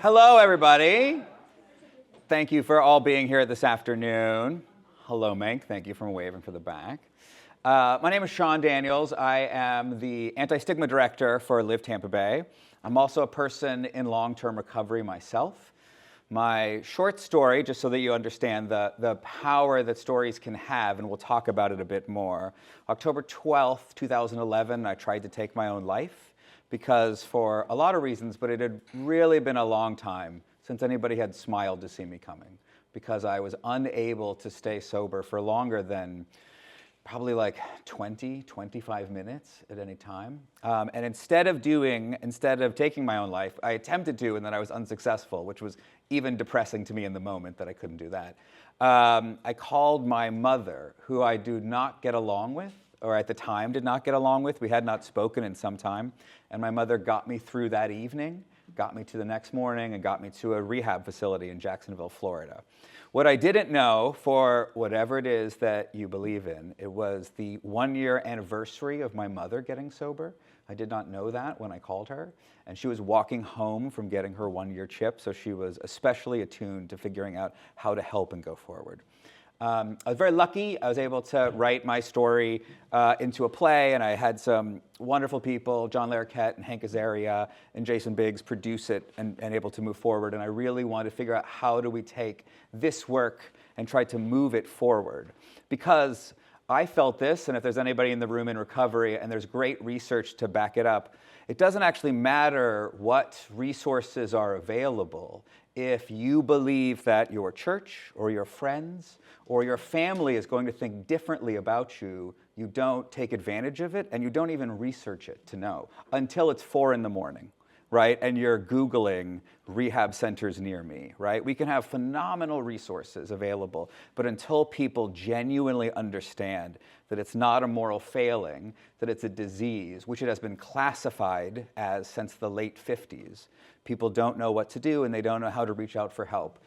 Hello, everybody. Thank you for all being here this afternoon. Hello, Mink. Thank you for waving for the back. My name is Sean Daniels. I am the anti-stigma director for Live Tampa Bay. I'm also a person in long-term recovery myself. My short story, just so that you understand the power that stories can have, and we'll talk about it a bit more. October 12th, 2011, I tried to take my own life because for a lot of reasons, but it had really been a long time since anybody had smiled to see me coming, because I was unable to stay sober for longer than probably like 20, 25 minutes at any time. And instead of taking my own life, I attempted to, and then I was unsuccessful, which was even depressing to me in the moment that I couldn't do that. I called my mother, who I do not get along with, or at the time did not get along with. We had not spoken in some time. And my mother got me through that evening, got me to the next morning, and got me to a rehab facility in Jacksonville, Florida. What I didn't know, for whatever it is that you believe in, it was the 1-year anniversary of my mother getting sober. I did not know that when I called her. And she was walking home from getting her 1-year chip, so she was especially attuned to figuring out how to help and go forward. I was very lucky. I was able to write my story into a play, and I had some wonderful people, John Larroquette and Hank Azaria and Jason Biggs, produce it and able to move forward. And I really wanted to figure out, how do we take this work and try to move it forward? Because I felt this, and if there's anybody in the room in recovery, and there's great research to back it up, it doesn't actually matter what resources are available. If you believe that your church or your friends or your family is going to think differently about you, you don't take advantage of it, and you don't even research it to know until it's 4 in the morning, right? And you're Googling rehab centers near me, right? We can have phenomenal resources available, but until people genuinely understand that it's not a moral failing, that it's a disease, which it has been classified as since the late 50s, people don't know what to do, and they don't know how to reach out for help.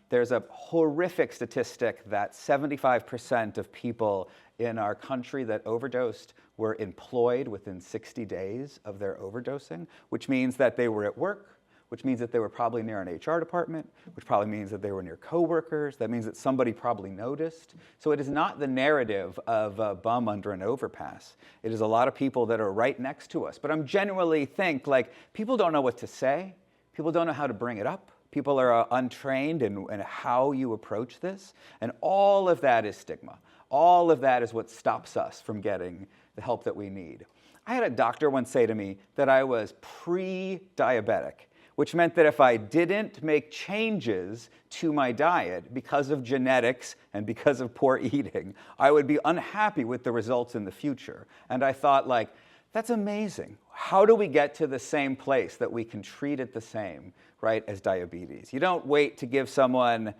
There's a horrific statistic that 75% of people in our country that overdosed were employed within 60 days of their overdosing, which means that they were at work, which means that they were probably near an HR department, which probably means that they were near coworkers. That means that somebody probably noticed. So it is not the narrative of a bum under an overpass. It is a lot of people that are right next to us. But I'm genuinely think, like, people don't know what to say. People don't know how to bring it up. People are untrained in how you approach this. And all of that is stigma. All of that is what stops us from getting the help that we need. I had a doctor once say to me that I was pre-diabetic, which meant that if I didn't make changes to my diet because of genetics and because of poor eating, I would be unhappy with the results in the future. And I thought, like, that's amazing. How do we get to the same place that we can treat it the same, right, as diabetes? You don't wait to give someone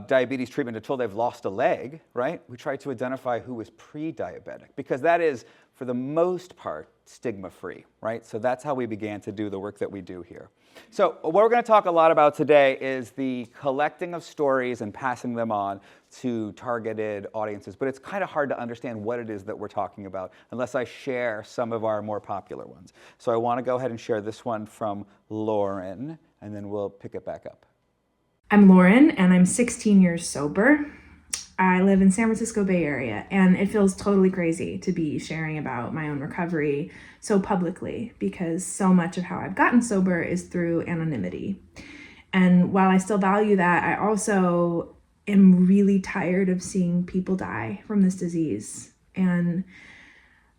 diabetes treatment until they've lost a leg, right? We try to identify who is pre-diabetic, because that is, for the most part, stigma-free, right? So that's how we began to do the work that we do here. So what we're going to talk a lot about today is the collecting of stories and passing them on to targeted audiences. But it's kind of hard to understand what it is that we're talking about unless I share some of our more popular ones. So I want to go ahead and share this one from Lauren, and then we'll pick it back up. I'm Lauren, and I'm 16 years sober. I live in San Francisco Bay Area, and it feels totally crazy to be sharing about my own recovery so publicly, because so much of how I've gotten sober is through anonymity. And while I still value that, I also am really tired of seeing people die from this disease. And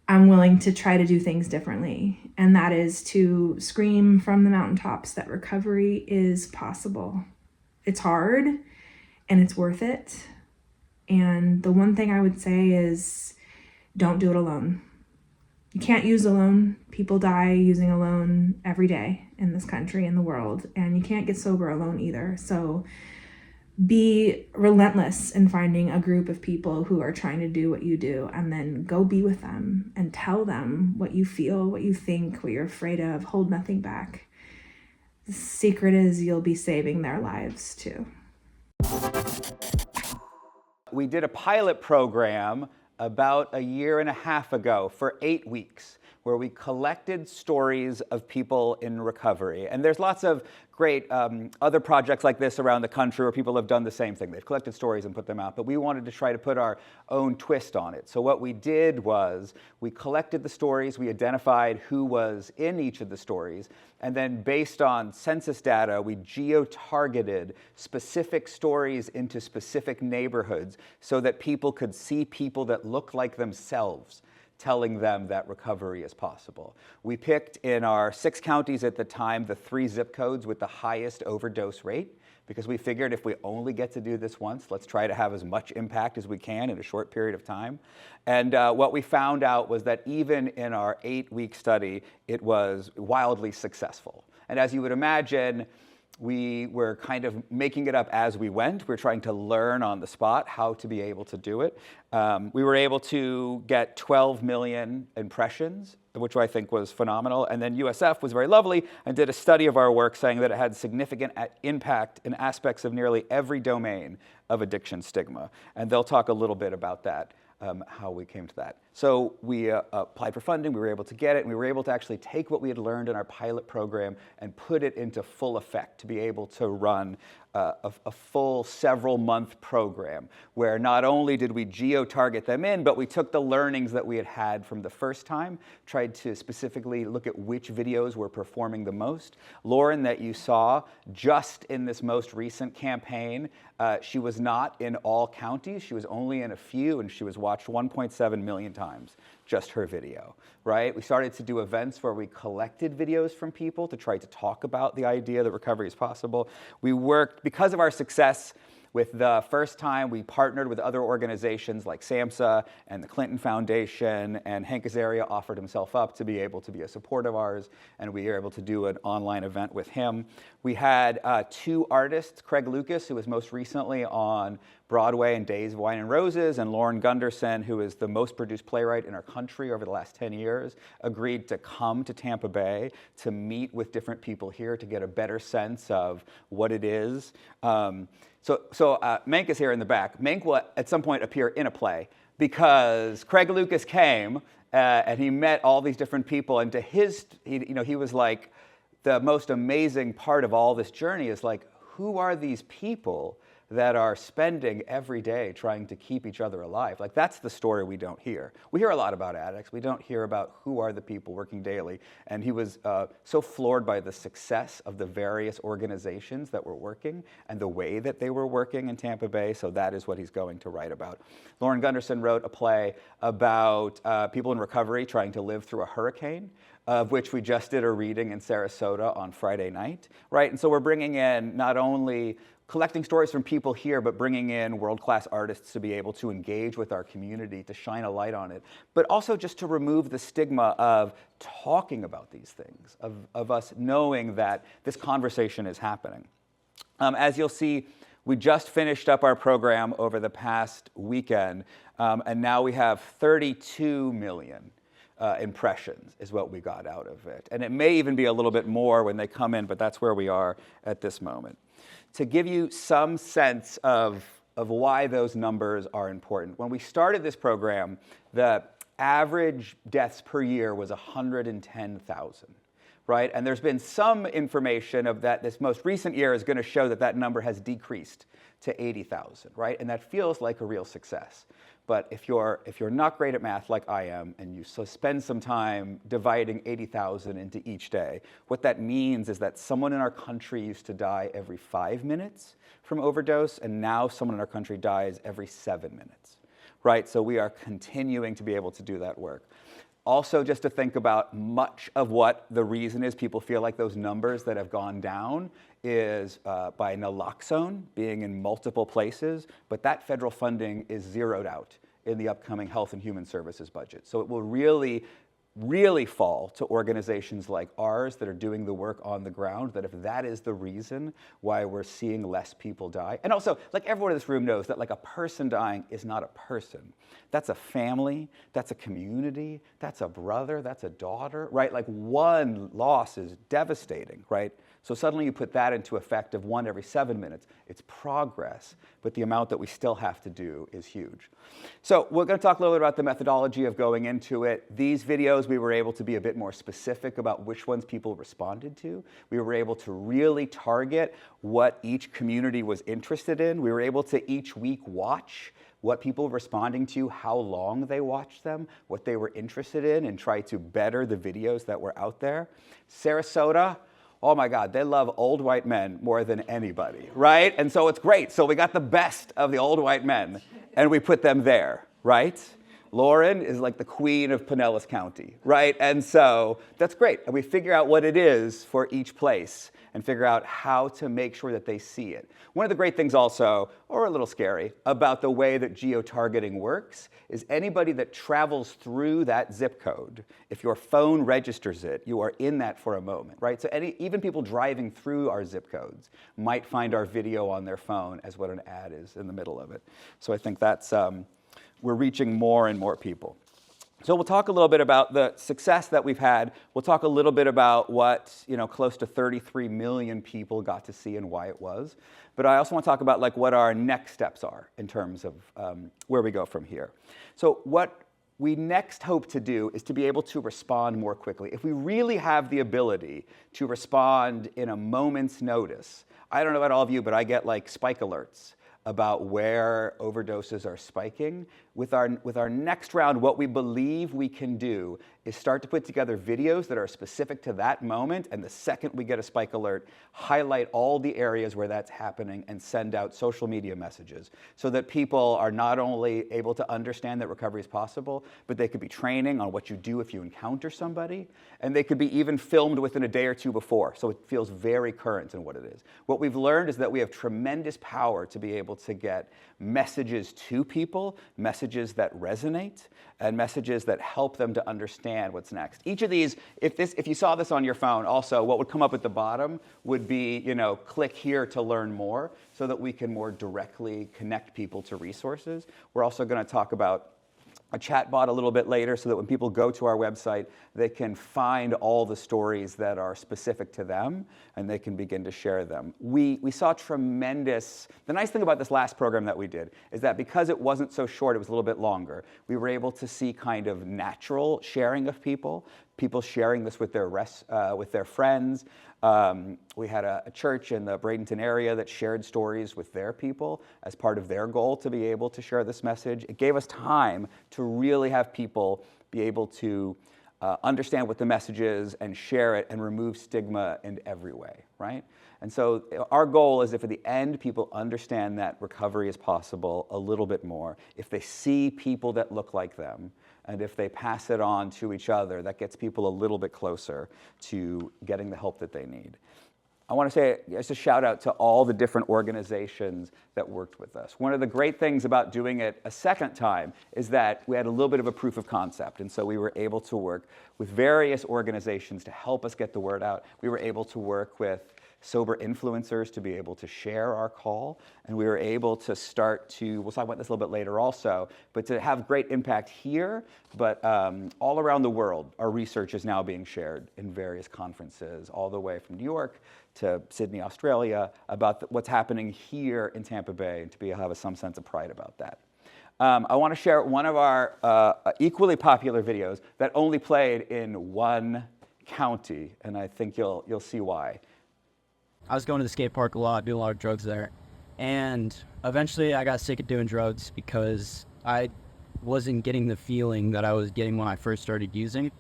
I'm willing to try to do things differently. And that is to scream from the mountaintops that recovery is possible. It's hard, and it's worth it. And the one thing I would say is, don't do it alone. You can't use alone. People die using alone every day in this country, in the world, and you can't get sober alone either. So be relentless in finding a group of people who are trying to do what you do, and then go be with them and tell them what you feel, what you think, what you're afraid of. Hold nothing back. The secret is you'll be saving their lives too. We did a pilot program about a year and a half ago for 8 weeks, where we collected stories of people in recovery. And there's lots of great other projects like this around the country where people have done the same thing. They've collected stories and put them out, but we wanted to try to put our own twist on it. So what we did was we collected the stories, we identified who was in each of the stories, and then based on census data, we geo-targeted specific stories into specific neighborhoods so that people could see people that look like themselves telling them that recovery is possible. We picked in our 6 counties at the time the 3 zip codes with the highest overdose rate, because we figured if we only get to do this once, let's try to have as much impact as we can in a short period of time. And what we found out was that even in our 8-week study, it was wildly successful. And as you would imagine, we were kind of making it up as we went. We were trying to learn on the spot how to be able to do it. We were able to get 12 million impressions, which I think was phenomenal. And then USF was very lovely and did a study of our work saying that it had significant impact in aspects of nearly every domain of addiction stigma. And they'll talk a little bit about that, how we came to that. So we applied for funding, we were able to get it, and we were able to actually take what we had learned in our pilot program and put it into full effect to be able to run a full several-month program where not only did we geo-target them in, but we took the learnings that we had had from the first time, tried to specifically look at which videos were performing the most. Lauren, that you saw just in this most recent campaign, she was not in all counties, she was only in a few, and she was watched 1.7 million times, just her video, right? We started to do events where we collected videos from people to try to talk about the idea that recovery is possible. We worked, because of our success with the first time, we partnered with other organizations like SAMHSA and the Clinton Foundation, and Hank Azaria offered himself up to be able to be a support of ours, and we were able to do an online event with him. We had 2 artists, Craig Lucas, who was most recently on Broadway in Days of Wine and Roses, and Lauren Gunderson, who is the most produced playwright in our country over the last 10 years, agreed to come to Tampa Bay to meet with different people here to get a better sense of what it is. So Mank is here in the back. Mank will at some point appear in a play because Craig Lucas came and he met all these different people, and to his, he was like, the most amazing part of all this journey is like, who are these people that are spending every day trying to keep each other alive? Like, that's the story we don't hear. We hear a lot about addicts. We don't hear about who are the people working daily. And he was so floored by the success of the various organizations that were working and the way that they were working in Tampa Bay. So that is what he's going to write about. Lauren Gunderson wrote a play about people in recovery trying to live through a hurricane, of which we just did a reading in Sarasota on Friday night, right? And so we're bringing in not only collecting stories from people here, but bringing in world-class artists to be able to engage with our community, to shine a light on it, but also just to remove the stigma of talking about these things, of us knowing that this conversation is happening. As you'll see, we just finished up our program over the past weekend, and now we have 32 million impressions is what we got out of it. And it may even be a little bit more when they come in, but that's where we are at this moment. To give you some sense of why those numbers are important, when we started this program, the average deaths per year was 110,000, right? And there's been some information of that this most recent year is going to show that that number has decreased to 80,000, right? And that feels like a real success. But if you're not great at math like I am, and you spend some time dividing 80,000 into each day, what that means is that someone in our country used to die every 5 minutes from overdose, and now someone in our country dies every 7 minutes, right? So we are continuing to be able to do that work. Also, just to think about much of what the reason is people feel like those numbers that have gone down is by naloxone being in multiple places, but that federal funding is zeroed out in the upcoming Health and Human Services budget. So it will really fall to organizations like ours that are doing the work on the ground, that if that is the reason why we're seeing less people die. And also, like, everyone in this room knows that like a person dying is not a person. That's a family, that's a community, that's a brother, that's a daughter, right? Like, one loss is devastating, right? So suddenly you put that into effect of 1 every 7 minutes. It's progress, but the amount that we still have to do is huge. So we're going to talk a little bit about the methodology of going into it. These videos we were able to be a bit more specific about which ones people responded to. We were able to really target what each community was interested in. We were able to each week watch what people were responding to, how long they watched them, what they were interested in, and try to better the videos that were out there. Sarasota, oh my God, they love old white men more than anybody, right? And so it's great. So we got the best of the old white men, and we put them there, right? Lauren is like the queen of Pinellas County, right? And so that's great. And we figure out what it is for each place and figure out how to make sure that they see it. One of the great things also, or a little scary, about the way that geo-targeting works is anybody that travels through that zip code, if your phone registers it, you are in that for a moment, right? So even people driving through our zip codes might find our video on their phone as what an ad is in the middle of it. So I think that's, we're reaching more and more people. So we'll talk a little bit about the success that we've had. We'll talk a little bit about what, close to 33 million people got to see and why it was. But I also want to talk about like what our next steps are in terms of where we go from here. So what we next hope to do is to be able to respond more quickly. If we really have the ability to respond in a moment's notice, I don't know about all of you, but I get like spike alerts about where overdoses are spiking. With our next round, what we believe we can do is start to put together videos that are specific to that moment, and the second we get a spike alert, highlight all the areas where that's happening and send out social media messages so that people are not only able to understand that recovery is possible, but they could be training on what you do if you encounter somebody, and they could be even filmed within a day or two before, so it feels very current in what it is. What we've learned is that we have tremendous power to be able to get messages to people, messages that resonate, and messages that help them to understand what's next. Each of these, if you saw this on your phone, also what would come up at the bottom would be, click here to learn more, so that we can more directly connect people to resources. We're also going to talk about a chat bot a little bit later so that when people go to our website, they can find all the stories that are specific to them and they can begin to share them. We saw tremendous, the nice thing about this last program that we did is that because it wasn't so short, it was a little bit longer, we were able to see kind of natural sharing of people sharing this with their friends. We had a church in the Bradenton area that shared stories with their people as part of their goal to be able to share this message. It gave us time to really have people be able to understand what the message is and share it and remove stigma in every way, right? And so our goal is if at the end people understand that recovery is possible a little bit more, if they see people that look like them, and if they pass it on to each other, that gets people a little bit closer to getting the help that they need. I want to say just a shout out to all the different organizations that worked with us. One of the great things about doing it a second time is that we had a little bit of a proof of concept. And so we were able to work with various organizations to help us get the word out. We were able to work with sober influencers to be able to share our call. And we were able to start to, we'll talk about this a little bit later also, but to have great impact here, but all around the world, our research is now being shared in various conferences, all the way from New York to Sydney, Australia, about what's happening here in Tampa Bay, and to be able to have some sense of pride about that. I want to share one of our equally popular videos that only played in one county, and I think you'll see why. I was going to the skate park a lot, doing a lot of drugs there. And eventually I got sick of doing drugs because I wasn't getting the feeling that I was getting when I first started using.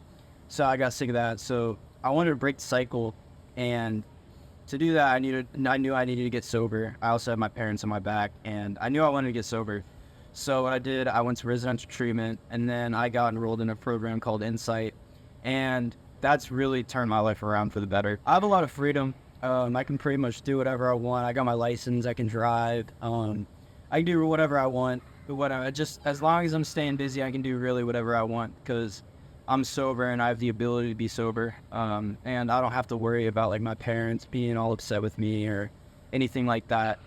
So I got sick of that. So I wanted to break the cycle. And to do that, I knew I needed to get sober. I also had my parents on my back, and I knew I wanted to get sober. So what I did, I went to residential treatment, and then I got enrolled in a program called Insight. And that's really turned my life around for the better. I have a lot of freedom. I can pretty much do whatever I want. I got my license. I can drive. I can do whatever I want. Just as long as I'm staying busy, I can do really whatever I want because I'm sober and I have the ability to be sober. And I don't have to worry about like my parents being all upset with me or anything like that,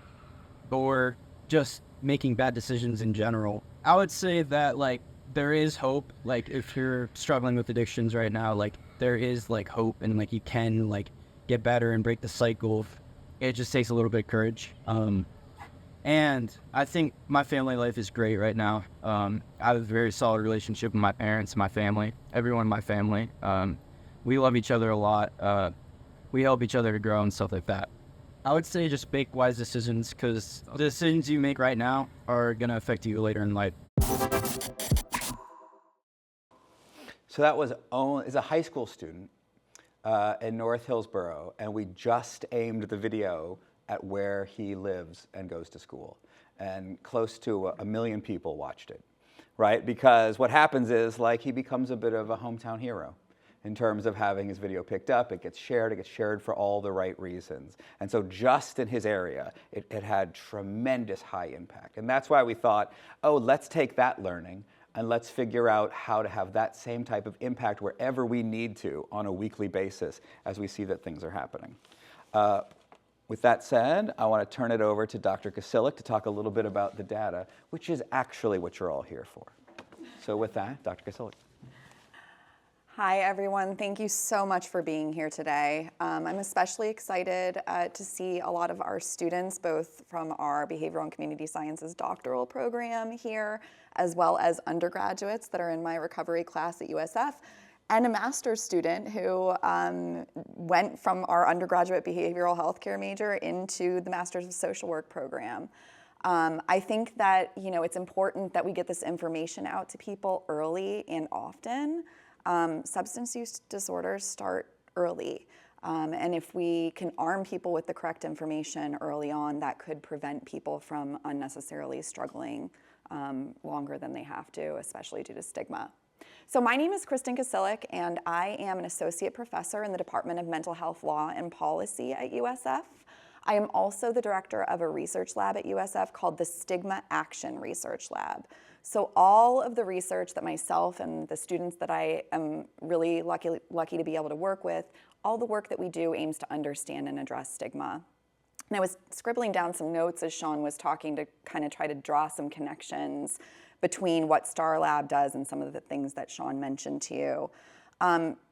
or just making bad decisions in general. I would say that like there is hope. Like if you're struggling with addictions right now, like there is like hope and like you can like get better and break the cycle. It just takes a little bit of courage. And I think my family life is great right now. I have a very solid relationship with my parents, my family, everyone in my family. We love each other a lot. We help each other to grow and stuff like that. I would say just make wise decisions, because the decisions you make right now are going to affect you later in life. So that was is a high school student in North Hillsborough, and we just aimed the video at where he lives and goes to school. And close to 1 million people watched it, right? Because what happens is, like, he becomes a bit of a hometown hero in terms of having his video picked up. It gets shared for all the right reasons. And so just in his area, it had tremendous high impact. And that's why we thought, oh, let's take that learning and let's figure out how to have that same type of impact wherever we need to on a weekly basis as we see that things are happening. With that said, I want to turn it over to Dr. Kasilik to talk a little bit about the data, which is actually what you're all here for. So with that, Dr. Kasilik. Hi, everyone. Thank you so much for being here today. I'm especially excited to see a lot of our students, both from our Behavioral and Community Sciences doctoral program here, as well as undergraduates that are in my recovery class at USF, and a master's student who went from our undergraduate behavioral healthcare major into the Master's of Social Work program. I think that it's important that we get this information out to people early and often. Substance use disorders start early, and if we can arm people with the correct information early on, that could prevent people from unnecessarily struggling longer than they have to, especially due to stigma. So my name is Kristen Kasilik, and I am an associate professor in the Department of Mental Health Law and Policy at USF. I am also the director of a research lab at USF called the Stigma Action Research Lab. So all of the research that myself and the students that I am really lucky to be able to work with, all the work that we do aims to understand and address stigma. And I was scribbling down some notes as Sean was talking to kind of try to draw some connections between what Star Lab does and some of the things that Sean mentioned to you.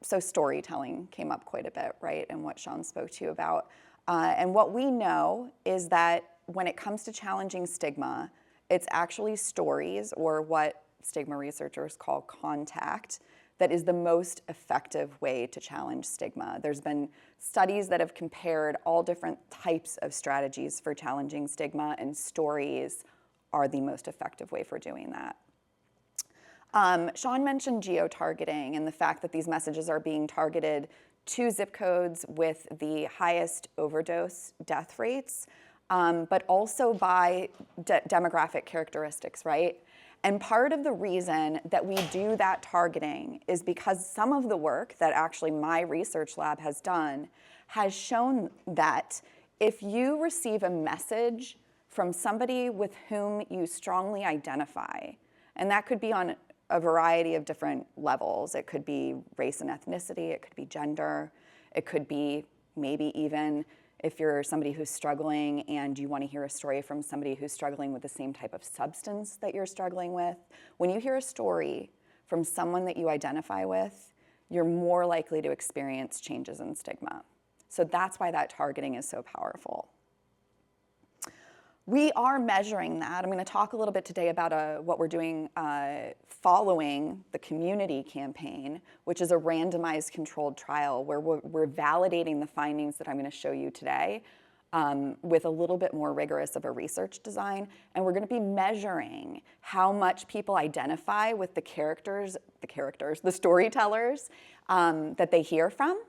So storytelling came up quite a bit, right, and what Sean spoke to you about. And what we know is that when it comes to challenging stigma, it's actually stories, or what stigma researchers call contact, that is the most effective way to challenge stigma. There's been studies that have compared all different types of strategies for challenging stigma, and stories are the most effective way for doing that. Sean mentioned geo-targeting and the fact that these messages are being targeted to zip codes with the highest overdose death rates, but also by demographic characteristics, right? And part of the reason that we do that targeting is because some of the work that actually my research lab has done has shown that if you receive a message from somebody with whom you strongly identify, and that could be on a variety of different levels. It could be race and ethnicity, it could be gender, it could be maybe even if you're somebody who's struggling and you want to hear a story from somebody who's struggling with the same type of substance that you're struggling with. When you hear a story from someone that you identify with, you're more likely to experience changes in stigma. So that's why that targeting is so powerful. We are measuring that. I'm going to talk a little bit today about what we're doing following the community campaign, which is a randomized controlled trial where we're validating the findings that I'm going to show you today with a little bit more rigorous of a research design. And we're going to be measuring how much people identify with the storytellers that they hear from.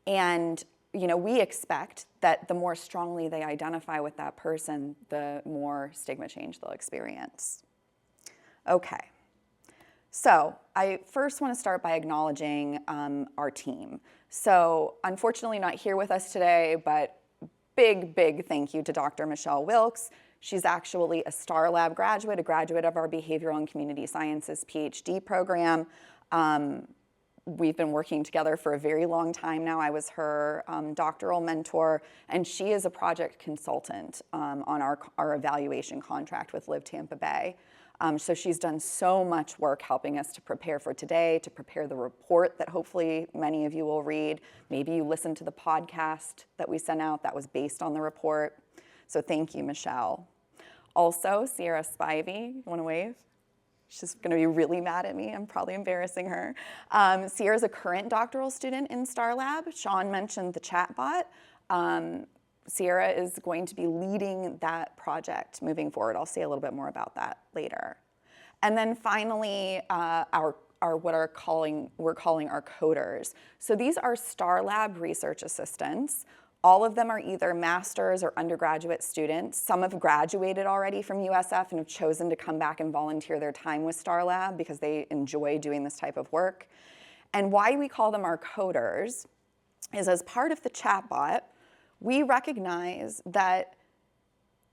And we expect that the more strongly they identify with that person, the more stigma change they'll experience. Okay, so I first want to start by acknowledging our team. So unfortunately not here with us today, but big thank you to Dr. Michelle Wilkes. She's actually a Star Lab graduate, a graduate of our Behavioral and Community Sciences PhD program. We've been working together for a very long time now. I was her doctoral mentor, and she is a project consultant on our evaluation contract with Live Tampa Bay. So she's done so much work helping us to prepare for today, to prepare the report that hopefully many of you will read. Maybe you listened to the podcast that we sent out that was based on the report. So thank you, Michelle. Also, Sierra Spivey, you want to wave? She's going to be really mad at me. I'm probably embarrassing her. Sierra's a current doctoral student in StarLab. Sean mentioned the chatbot. Sierra is going to be leading that project moving forward. I'll say a little bit more about that later. And then finally, we're calling our coders. So these are StarLab research assistants. All of them are either master's or undergraduate students. Some have graduated already from USF and have chosen to come back and volunteer their time with StarLab because they enjoy doing this type of work. And why we call them our coders is, as part of the chatbot, we recognize that,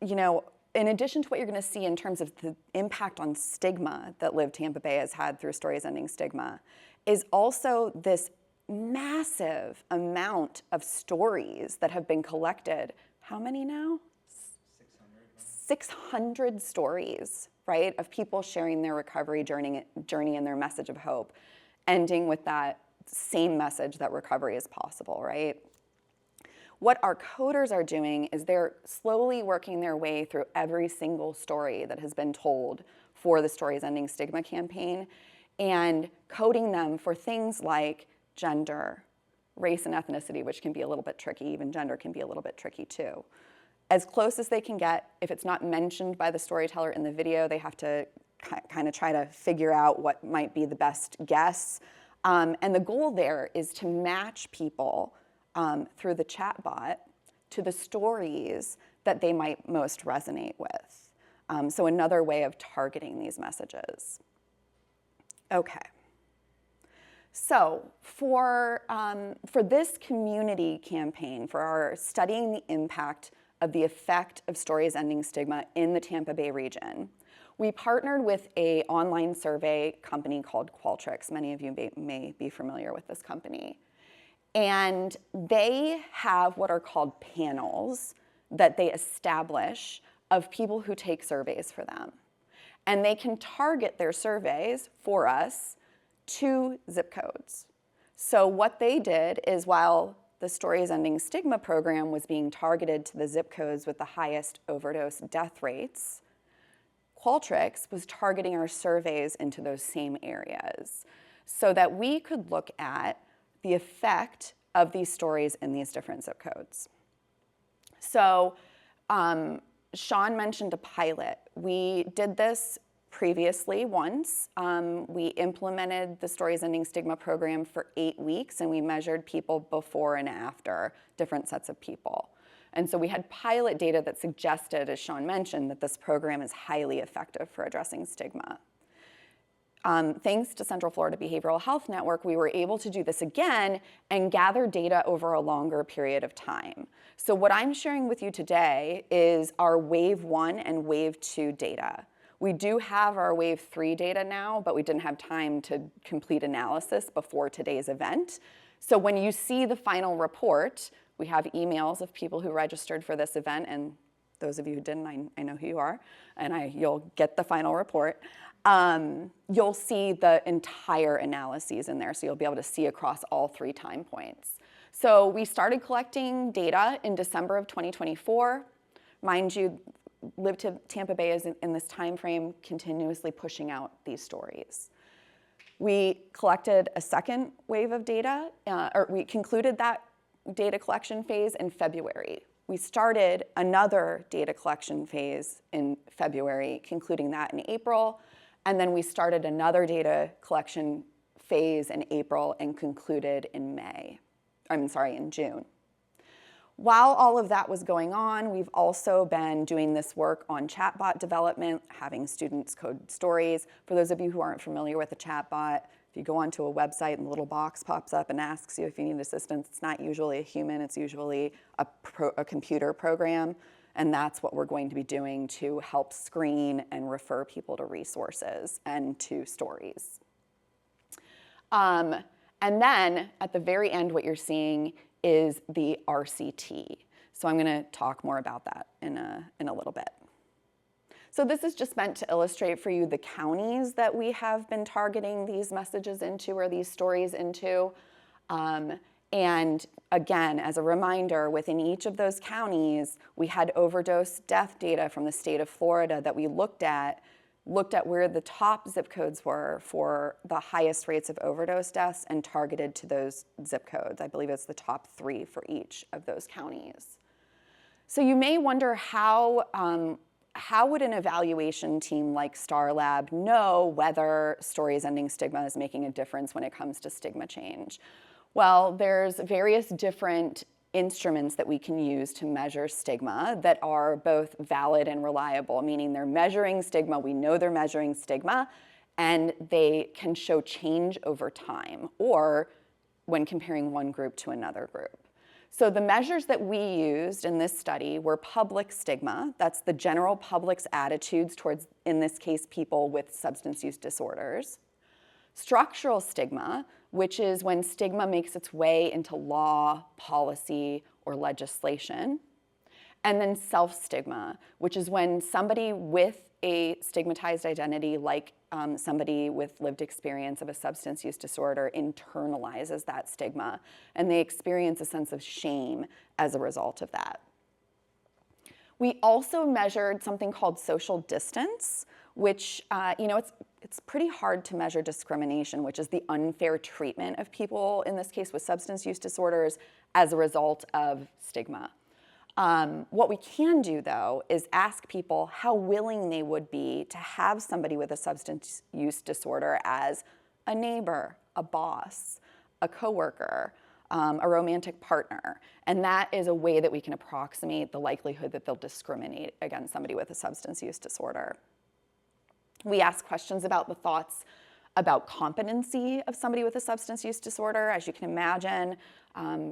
you know, in addition to what you're going to see in terms of the impact on stigma that Live Tampa Bay has had through Stories Ending Stigma, is also this massive amount of stories that have been collected. How many now? 600 stories, right, of people sharing their recovery journey and their message of hope, ending with that same message that recovery is possible, right? What our coders are doing is they're slowly working their way through every single story that has been told for the Stories Ending Stigma campaign and coding them for things like gender, race and ethnicity, which can be a little bit tricky. Even gender can be a little bit tricky too. As close as they can get. If it's not mentioned by the storyteller in the video, they have to kind of try to figure out what might be the best guess. And the goal there is to match people through the chatbot to the stories that they might most resonate with. So another way of targeting these messages. Okay. So for this community campaign, for our studying the impact of the effect of Stories Ending Stigma in the Tampa Bay region, we partnered with an online survey company called Qualtrics. Many of you may be familiar with this company. And they have what are called panels that they establish of people who take surveys for them. And they can target their surveys for us to zip codes. So what they did is, while the Stories Ending Stigma program was being targeted to the zip codes with the highest overdose death rates, Qualtrics was targeting our surveys into those same areas so that we could look at the effect of these stories in these different zip codes. So Sean mentioned a pilot. We did this previously once. We implemented the Stories Ending Stigma program for 8 weeks, and we measured people before and after, different sets of people. And so we had pilot data that suggested, as Sean mentioned, that this program is highly effective for addressing stigma. Thanks to Central Florida Behavioral Health Network, we were able to do this again and gather data over a longer period of time. So what I'm sharing with you today is our Wave 1 and Wave 2 data. We do have our Wave 3 data now, but we didn't have time to complete analysis before today's event. So when you see the final report, we have emails of people who registered for this event, and those of you who didn't, I know who you are, and you'll get the final report. You'll see the entire analyses in there, so you'll be able to see across all 3 time points. So we started collecting data in December of 2024. Mind you, Live Tampa Bay is in this time frame continuously pushing out these stories. We collected a second wave of data, or we concluded that data collection phase in February. We started another data collection phase in February, concluding that in April, and then we started another data collection phase in April and concluded in in June. While all of that was going on, we've also been doing this work on chatbot development, having students code stories. For those of you who aren't familiar with a chatbot, if you go onto a website and the little box pops up and asks you if you need assistance, it's not usually a human, it's usually a computer program. And that's what we're going to be doing to help screen and refer people to resources and to stories. And then at the very end, what you're seeing is the RCT. So I'm going to talk more about that in a little bit. So this is just meant to illustrate for you the counties that we have been targeting these messages into or these stories into. And again, as a reminder, within each of those counties, we had overdose death data from the state of Florida that we looked at where the top zip codes were for the highest rates of overdose deaths and targeted to those zip codes. I believe it's the top 3 for each of those counties. So you may wonder how would an evaluation team like Star Lab know whether Stories Ending Stigma is making a difference when it comes to stigma change? Well, there's various different instruments that we can use to measure stigma that are both valid and reliable, meaning they're measuring stigma, we know they're measuring stigma, and they can show change over time or when comparing one group to another group. So the measures that we used in this study were public stigma, that's the general public's attitudes towards, in this case, people with substance use disorders. Structural stigma, which is when stigma makes its way into law, policy, or legislation. And then self-stigma, which is when somebody with a stigmatized identity, like somebody with lived experience of a substance use disorder, internalizes that stigma, and they experience a sense of shame as a result of that. We also measured something called social distance, which, it's pretty hard to measure discrimination, which is the unfair treatment of people, in this case with substance use disorders, as a result of stigma. What we can do, though, is ask people how willing they would be to have somebody with a substance use disorder as a neighbor, a boss, a coworker, a romantic partner. And that is a way that we can approximate the likelihood that they'll discriminate against somebody with a substance use disorder. We ask questions about the thoughts about competency of somebody with a substance use disorder. As you can imagine,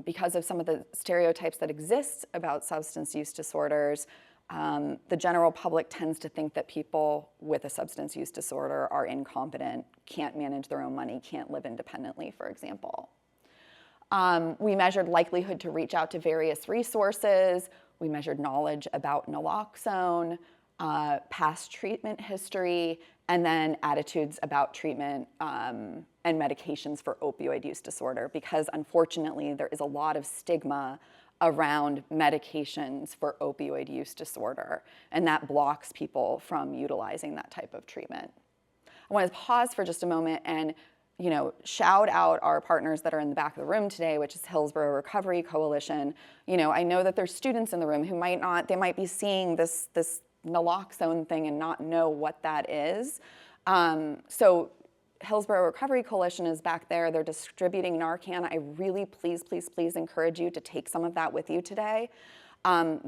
because of some of the stereotypes that exist about substance use disorders, the general public tends to think that people with a substance use disorder are incompetent, can't manage their own money, can't live independently, for example. We measured likelihood to reach out to various resources. We measured knowledge about naloxone, past treatment history, and then attitudes about treatment and medications for opioid use disorder, because unfortunately there is a lot of stigma around medications for opioid use disorder, and that blocks people from utilizing that type of treatment. I want to pause for just a moment and shout out our partners that are in the back of the room today, which is Hillsborough Recovery Coalition. I know that there's students in the room who they might be seeing this naloxone thing and not know what that is. So Hillsborough Recovery Coalition is back there. They're distributing Narcan. I really please encourage you to take some of that with you today.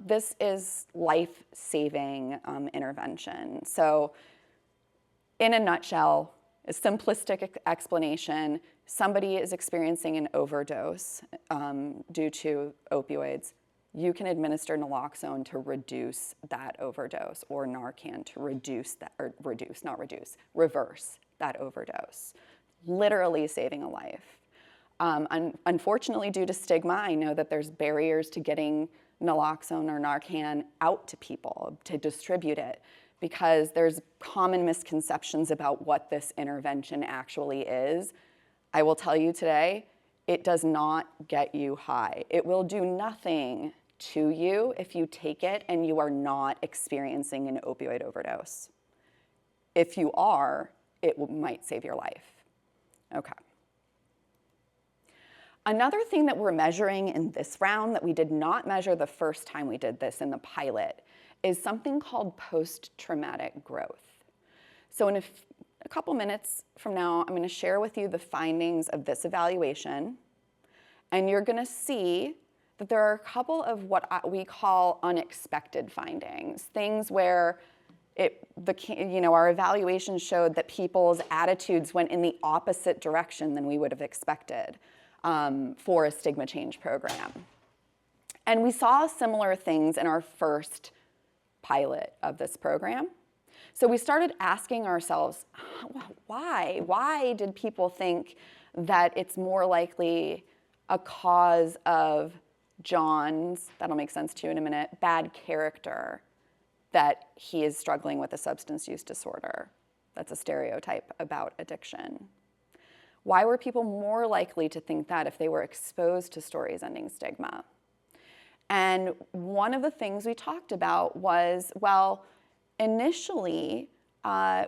This is life-saving intervention. So in a nutshell, a simplistic explanation, somebody is experiencing an overdose due to opioids. You can administer naloxone to reduce that overdose, or Narcan to reverse that overdose, literally saving a life. Unfortunately, due to stigma, I know that there's barriers to getting naloxone or Narcan out to people, to distribute it, because there's common misconceptions about what this intervention actually is. I will tell you today, it does not get you high. It will do nothing to you if you take it and you are not experiencing an opioid overdose. If you are, it might save your life. Okay. Another thing that we're measuring in this round that we did not measure the first time we did this in the pilot is something called post-traumatic growth. So in a couple minutes from now, I'm going to share with you the findings of this evaluation, and you're going to see that there are a couple of what we call unexpected findings, things where our evaluation showed that people's attitudes went in the opposite direction than we would have expected for a stigma change program. And we saw similar things in our first pilot of this program. So we started asking ourselves, why? Why did people think that it's more likely a cause of John's, that'll make sense to you in a minute, bad character, that he is struggling with a substance use disorder? That's a stereotype about addiction. Why were people more likely to think that if they were exposed to stories ending stigma? And one of the things we talked about was, well, initially,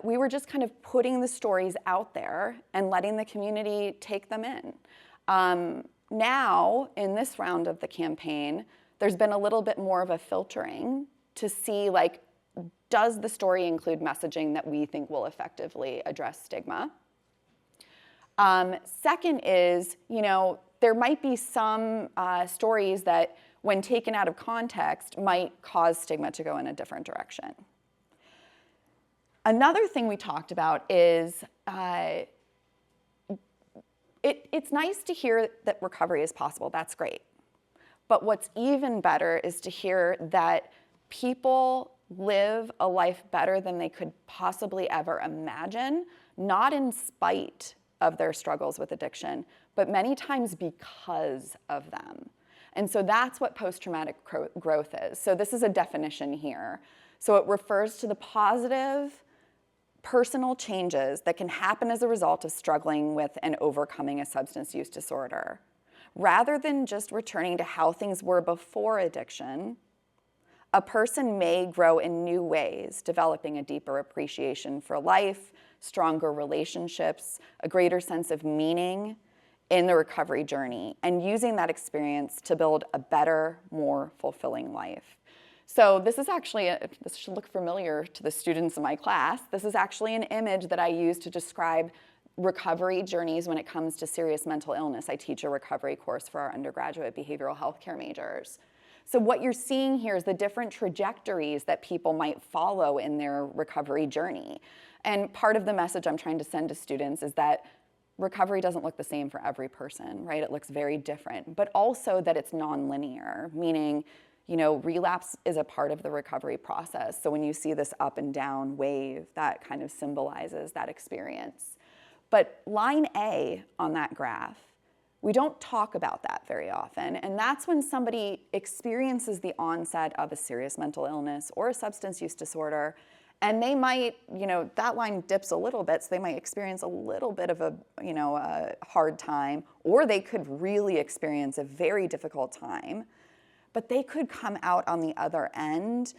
we were just kind of putting the stories out there and letting the community take them in. Now, in this round of the campaign, there's been a little bit more of a filtering to see, like, does the story include messaging that we think will effectively address stigma? Second is, there might be some stories that, when taken out of context, might cause stigma to go in a different direction. Another thing we talked about is it's nice to hear that recovery is possible. That's great. But what's even better is to hear that people live a life better than they could possibly ever imagine, not in spite of their struggles with addiction, but many times because of them. And so that's what post-traumatic growth is. So this is a definition here. So it refers to the positive personal changes that can happen as a result of struggling with and overcoming a substance use disorder. Rather than just returning to how things were before addiction, a person may grow in new ways, developing a deeper appreciation for life, stronger relationships, a greater sense of meaning in the recovery journey, and using that experience to build a better, more fulfilling life. So this is actually, this should look familiar to the students in my class. This is actually an image that I use to describe recovery journeys when it comes to serious mental illness. I teach a recovery course for our undergraduate behavioral health care majors. So what you're seeing here is the different trajectories that people might follow in their recovery journey. And part of the message I'm trying to send to students is that recovery doesn't look the same for every person, right? It looks very different, but also that it's nonlinear, meaning, relapse is a part of the recovery process. So when you see this up and down wave, that kind of symbolizes that experience. But line A on that graph, we don't talk about that very often, and that's when somebody experiences the onset of a serious mental illness or a substance use disorder, and they might, that line dips a little bit, so they might experience a little bit of a hard time, or they could really experience a very difficult time, but they could come out on the other end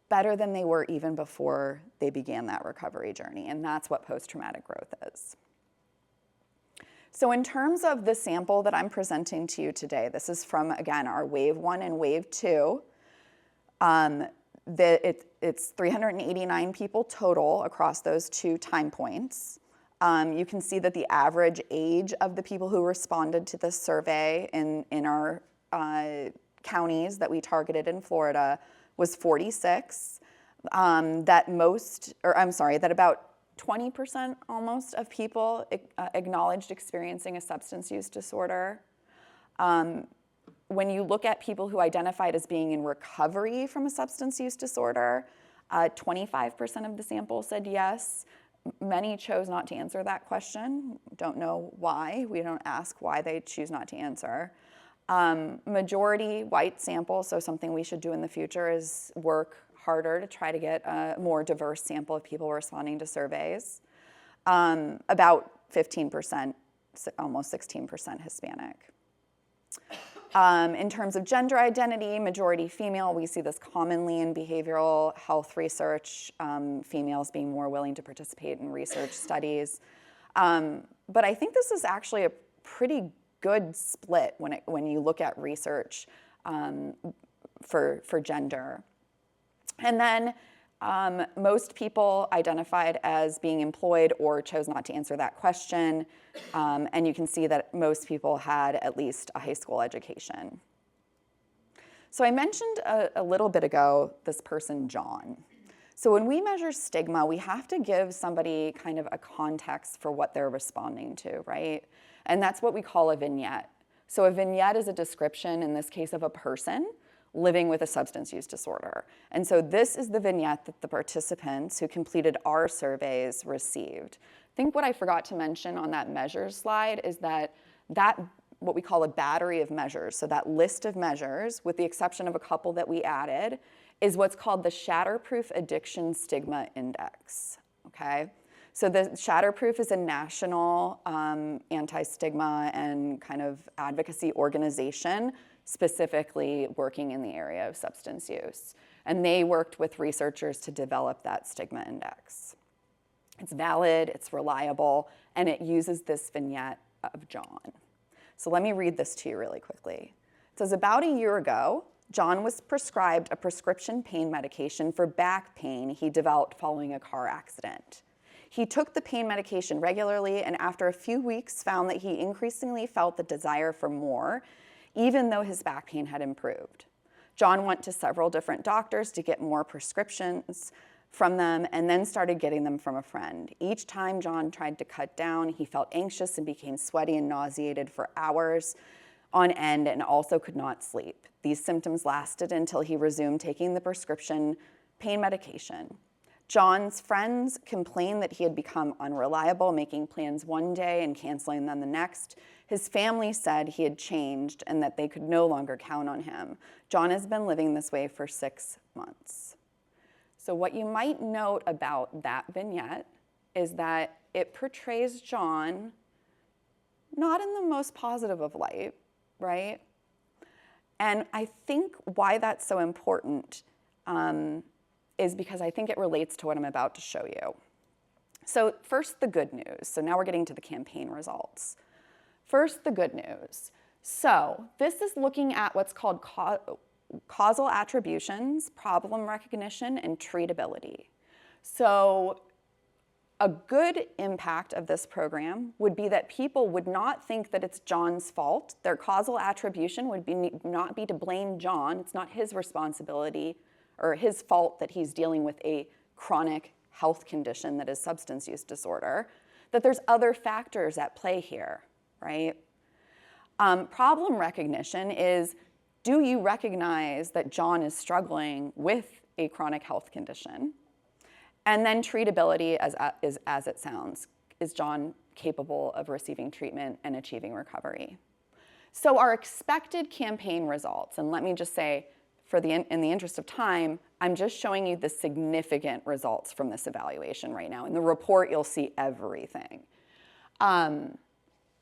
better than they were even before they began that recovery journey, and that's what post-traumatic growth is. So in terms of the sample that I'm presenting to you today, this is from, again, our Wave 1 and Wave 2. It's 389 people total across those 2 time points. You can see that the average age of the people who responded to this survey in our counties that we targeted in Florida was 46. That about 20% almost of people acknowledged experiencing a substance use disorder. When you look at people who identified as being in recovery from a substance use disorder, 25% of the sample said yes. Many chose not to answer that question. Don't know why. We don't ask why they choose not to answer. Majority white sample, so something we should do in the future is work harder to try to get a more diverse sample of people responding to surveys. About 15%, almost 16% Hispanic. In terms of gender identity, majority female. We see this commonly in behavioral health research, females being more willing to participate in research studies. But I think this is actually a pretty good split when you look at research for gender. And then most people identified as being employed or chose not to answer that question. And you can see that most people had at least a high school education. So I mentioned a little bit ago this person, John. So when we measure stigma, we have to give somebody kind of a context for what they're responding to, right? And that's what we call a vignette. So a vignette is a description, in this case, of a person living with a substance use disorder. And so this is the vignette that the participants who completed our surveys received. I think what I forgot to mention on that measures slide is that what we call a battery of measures, so that list of measures, with the exception of a couple that we added, is what's called the Shatterproof Addiction Stigma Index, okay? So the Shatterproof is a national anti-stigma and kind of advocacy organization specifically working in the area of substance use. And they worked with researchers to develop that stigma index. It's valid, it's reliable, and it uses this vignette of John. So let me read this to you really quickly. It says, about a year ago, John was prescribed a prescription pain medication for back pain he developed following a car accident. He took the pain medication regularly, and after a few weeks found that he increasingly felt the desire for more, even though his back pain had improved. John went to several different doctors to get more prescriptions from them and then started getting them from a friend. Each time John tried to cut down, he felt anxious and became sweaty and nauseated for hours on end and also could not sleep. These symptoms lasted until he resumed taking the prescription pain medication. John's friends complained that he had become unreliable, making plans one day and canceling them the next. His family said he had changed and that they could no longer count on him. John has been living this way for 6 months. So what you might note about that vignette is that it portrays John not in the most positive of light, right? And I think why that's so important is because I think it relates to what I'm about to show you. So first, the good news. So now we're getting to the campaign results. First, the good news. So this is looking at what's called causal attributions, problem recognition, and treatability. So a good impact of this program would be that people would not think that it's John's fault. Their causal attribution would not be to blame John. It's not his responsibility or his fault that he's dealing with a chronic health condition that is substance use disorder, that there's other factors at play here, right? Problem recognition is, do you recognize that John is struggling with a chronic health condition? And then treatability, as it sounds, is John capable of receiving treatment and achieving recovery? So our expected campaign results, and let me just say, in the interest of time, I'm just showing you the significant results from this evaluation right now. In the report, you'll see everything.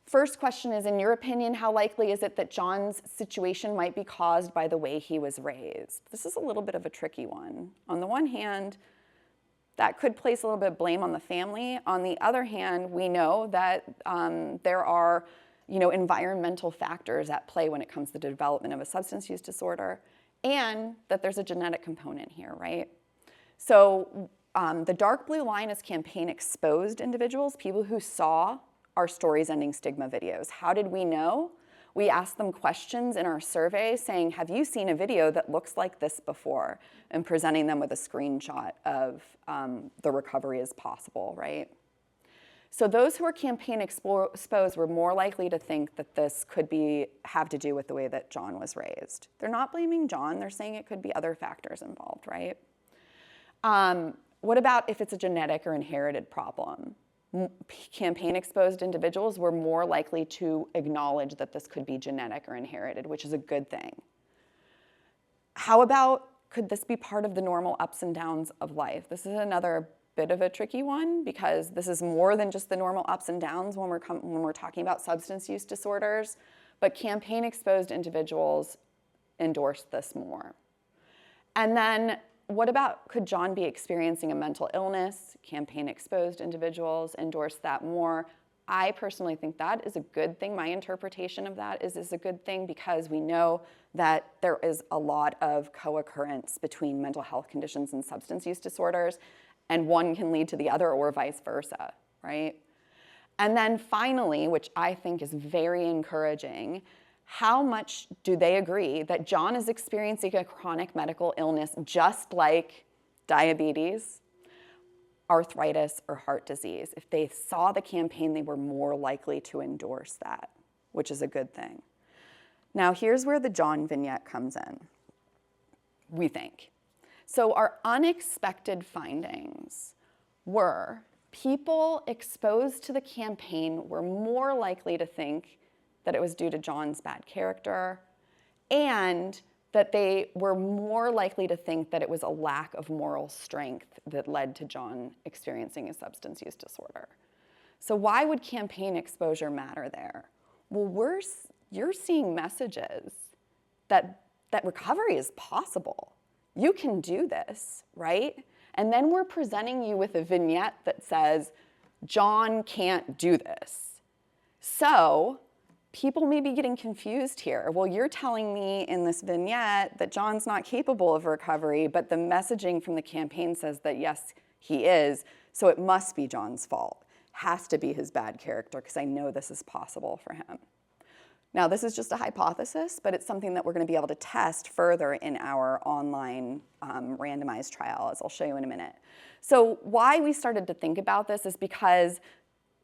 First question is, in your opinion, how likely is it that John's situation might be caused by the way he was raised? This is a little bit of a tricky one. On the one hand, that could place a little bit of blame on the family. On the other hand, we know that there are environmental factors at play when it comes to the development of a substance use disorder, and that there's a genetic component here, right? So the dark blue line is campaign exposed individuals, people who saw our Stories Ending Stigma videos. How did we know? We asked them questions in our survey saying, have you seen a video that looks like this before? And presenting them with a screenshot of the recovery as possible, right? So those who were campaign exposed were more likely to think that this could have to do with the way that John was raised. They're not blaming John, they're saying it could be other factors involved, right? What about if it's a genetic or inherited problem? Campaign exposed individuals were more likely to acknowledge that this could be genetic or inherited, which is a good thing. How about, could this be part of the normal ups and downs of life? This is another bit of a tricky one because this is more than just the normal ups and downs when we're talking about substance use disorders, but campaign exposed individuals endorse this more. And then what about, could John be experiencing a mental illness? Campaign exposed individuals endorse that more. I personally think that is a good thing. My interpretation of that is a good thing because we know that there is a lot of co-occurrence between mental health conditions and substance use disorders, and one can lead to the other or vice versa, right? And then finally, which I think is very encouraging, how much do they agree that John is experiencing a chronic medical illness just like diabetes, arthritis, or heart disease? If they saw the campaign, they were more likely to endorse that, which is a good thing. Now, here's where the John vignette comes in, we think. So our unexpected findings were people exposed to the campaign were more likely to think that it was due to John's bad character, and that they were more likely to think that it was a lack of moral strength that led to John experiencing a substance use disorder. So why would campaign exposure matter there? Well, you're seeing messages that recovery is possible. You can do this, right? And then we're presenting you with a vignette that says, John can't do this. So people may be getting confused here. Well, you're telling me in this vignette that John's not capable of recovery, but the messaging from the campaign says that yes, he is, so it must be John's fault. Has to be his bad character, because I know this is possible for him. Now, this is just a hypothesis, but it's something that we're going to be able to test further in our online randomized trial, as I'll show you in a minute. So why we started to think about this is because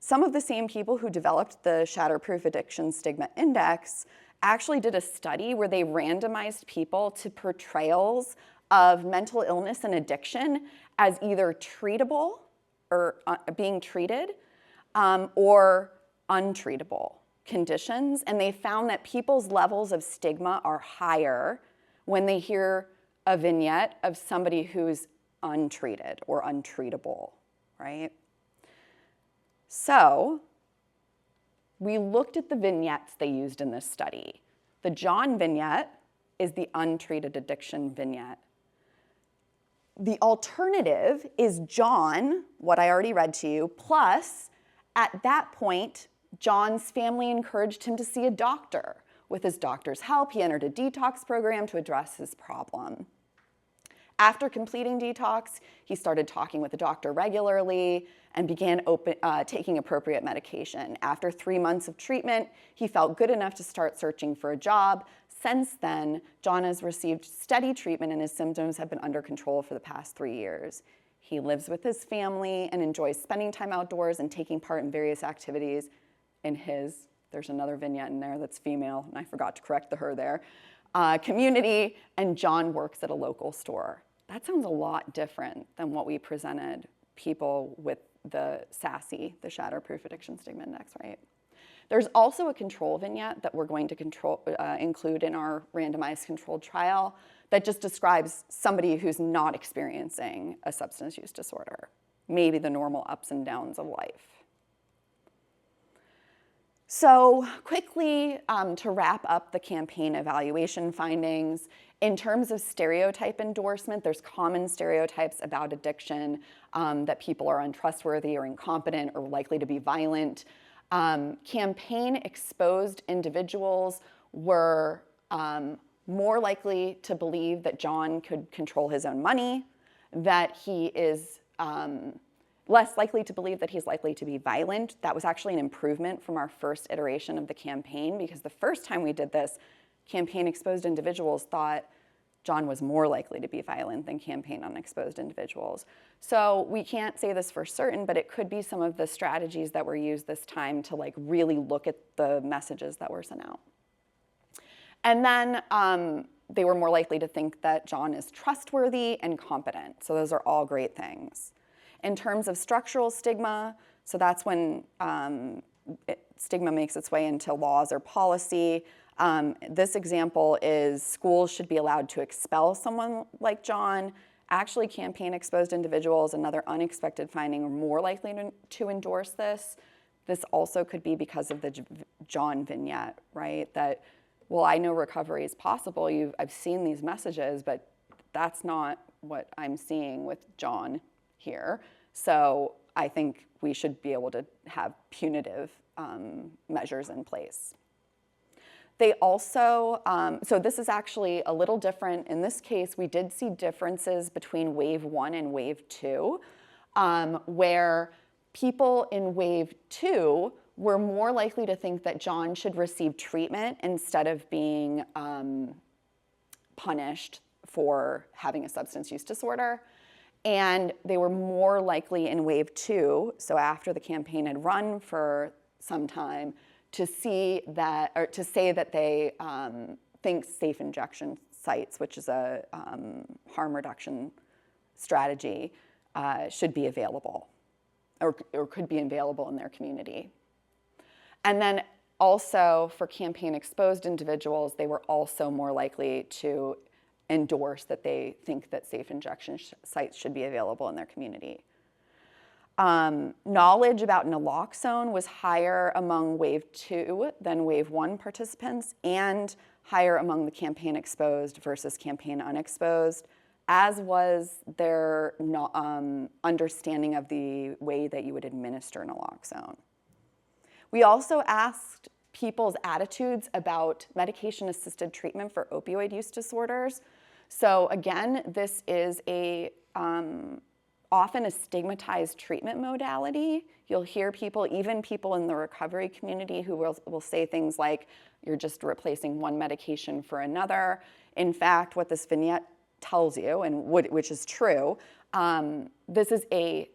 some of the same people who developed the Shatterproof Addiction Stigma Index actually did a study where they randomized people to portrayals of mental illness and addiction as either treatable or being treated or untreatable conditions. And they found that people's levels of stigma are higher when they hear a vignette of somebody who's untreated or untreatable, right? So we looked at the vignettes they used in this study. The John vignette is the untreated addiction vignette. The alternative is John, what I already read to you, plus at that point, John's family encouraged him to see a doctor. With his doctor's help, he entered a detox program to address his problem. After completing detox, he started talking with the doctor regularly and began taking appropriate medication. After 3 months of treatment, he felt good enough to start searching for a job. Since then, John has received steady treatment and his symptoms have been under control for the past 3 years. He lives with his family and enjoys spending time outdoors and taking part in various activities in his, there's another vignette in there that's female, and I forgot to correct the her there, community, and John works at a local store. That sounds a lot different than what we presented people with the SASI, the Shatterproof Addiction Stigma Index, right? There's also a control vignette that we're going to include in our randomized controlled trial that just describes somebody who's not experiencing a substance use disorder, maybe the normal ups and downs of life. So quickly, to wrap up the campaign evaluation findings, in terms of stereotype endorsement, there's common stereotypes about addiction, that people are untrustworthy or incompetent or likely to be violent. Campaign-exposed individuals were more likely to believe that John could control his own money, that he is less likely to believe that he's likely to be violent. That was actually an improvement from our first iteration of the campaign, because the first time we did this, campaign-exposed individuals thought John was more likely to be violent than campaign-unexposed individuals. So we can't say this for certain, but it could be some of the strategies that were used this time to like really look at the messages that were sent out. And then they were more likely to think that John is trustworthy and competent. So those are all great things. In terms of structural stigma, so that's when stigma makes its way into laws or policy. This example is schools should be allowed to expel someone like John. Actually, campaign-exposed individuals, another unexpected finding, are more likely to endorse this. This also could be because of the John vignette, right? That, well, I know recovery is possible. I've seen these messages, but that's not what I'm seeing with John here. So I think we should be able to have punitive measures in place. They also, so this is actually a little different. In this case, we did see differences between wave 1 and wave 2, where people in wave 2 were more likely to think that John should receive treatment instead of being punished for having a substance use disorder. And they were more likely in wave 2, so after the campaign had run for some time, to see that, or to say that they think safe injection sites, which is a harm reduction strategy, should be available or could be available in their community. And then Also, for campaign-exposed individuals, they were also more likely to endorse that they think that safe injection sites should be available in their community. Knowledge about naloxone was higher among wave 2 than wave 1 participants, and higher among the campaign-exposed versus campaign-unexposed, as was their understanding of the way that you would administer naloxone. We also asked people's attitudes about medication-assisted treatment for opioid use disorders. So again, this is often a stigmatized treatment modality. You'll hear people, even people in the recovery community, who will say things like, you're just replacing one medication for another. In fact, what this vignette tells you, and which is true, this is a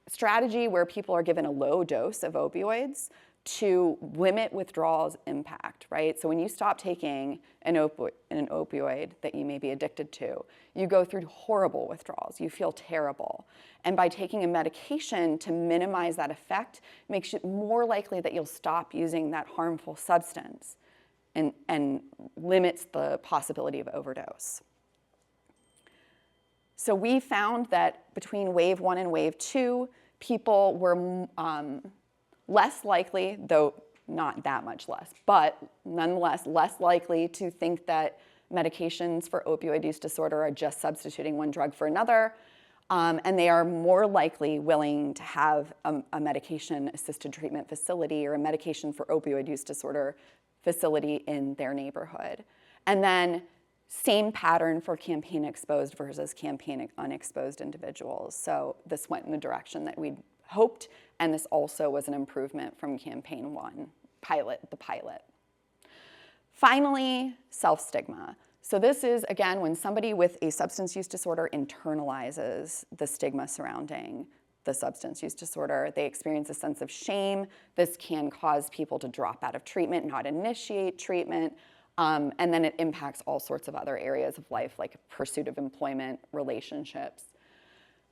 strategy where people are given a low dose of opioids to limit withdrawal's impact, right? So when you stop taking an opioid that you may be addicted to, you go through horrible withdrawals. You feel terrible. And by taking a medication to minimize that effect, makes it more likely that you'll stop using that harmful substance and limits the possibility of overdose. So we found that between wave 1 and wave 2, people were less likely, though not that much less, but nonetheless less likely to think that medications for opioid use disorder are just substituting one drug for another, and they are more likely willing to have a medication-assisted treatment facility or a medication for opioid use disorder facility in their neighborhood. And then same pattern for campaign-exposed versus campaign-unexposed individuals. So this went in the direction that we'd hoped, and this also was an improvement from campaign 1, the pilot. Finally, self-stigma. So this is, again, when somebody with a substance use disorder internalizes the stigma surrounding the substance use disorder. They experience a sense of shame. This can cause people to drop out of treatment, not initiate treatment, and then it impacts all sorts of other areas of life, like pursuit of employment, relationships.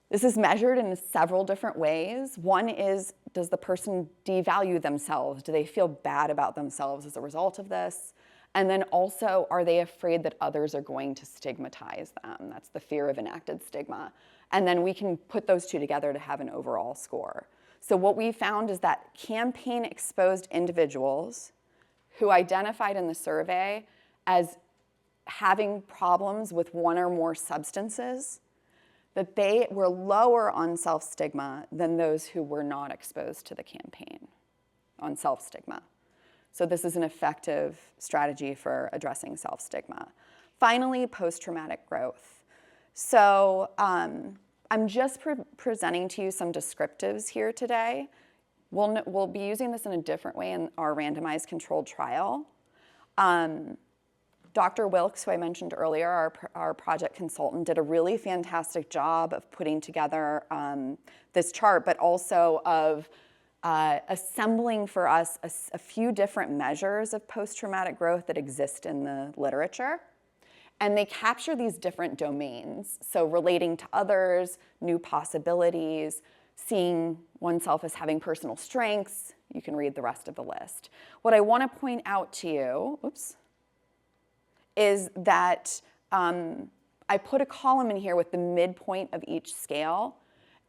This is measured in several different ways. One is, does the person devalue themselves? Do they feel bad about themselves as a result of this? And then also, are they afraid that others are going to stigmatize them? That's the fear of enacted stigma. And then we can put those two together to have an overall score. So what we found is that campaign-exposed individuals who identified in the survey as having problems with one or more substances, that they were lower on self-stigma than those who were not exposed to the campaign on self-stigma. So this is an effective strategy for addressing self-stigma. Finally, post-traumatic growth. So I'm just presenting to you some descriptives here today. We'll be using this in a different way in our randomized controlled trial. Dr. Wilkes, who I mentioned earlier, our project consultant, did a really fantastic job of putting together this chart, but also of assembling for us a few different measures of post-traumatic growth that exist in the literature. And they capture these different domains. So relating to others, new possibilities, seeing oneself as having personal strengths. You can read the rest of the list. What I want to point out to you, is that I put a column in here with the midpoint of each scale.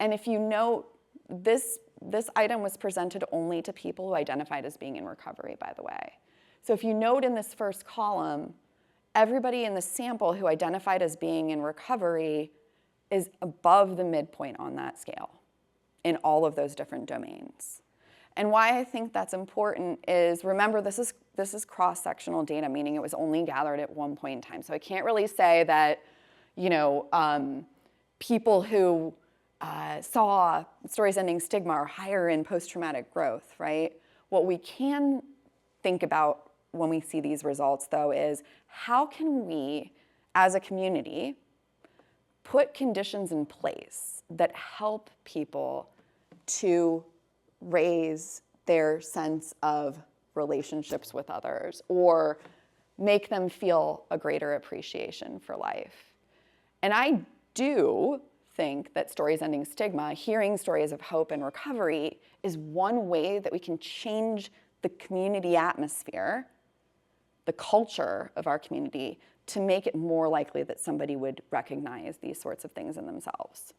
And if you note, this item was presented only to people who identified as being in recovery, by the way. So if you note in this first column, everybody in the sample who identified as being in recovery is above the midpoint on that scale in all of those different domains. And why I think that's important is, remember, this is cross-sectional data, meaning it was only gathered at one point in time. So I can't really say that, people who saw Stories Ending Stigma are higher in post-traumatic growth, right? What we can think about when we see these results, though, is how can we, as a community, put conditions in place that help people to raise their sense of relationships with others or make them feel a greater appreciation for life. And I do think that Stories Ending Stigma, hearing stories of hope and recovery, is one way that we can change the community atmosphere, the culture of our community, to make it more likely that somebody would recognize these sorts of things in themselves.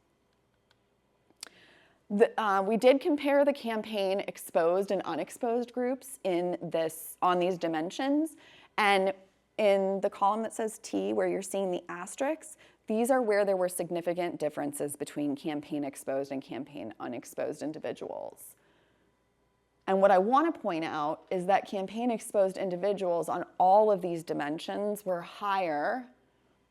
We did compare the campaign exposed and unexposed groups on these dimensions. And in the column that says T, where you're seeing the asterisks, these are where there were significant differences between campaign exposed and campaign unexposed individuals. And what I want to point out is that campaign exposed individuals on all of these dimensions were higher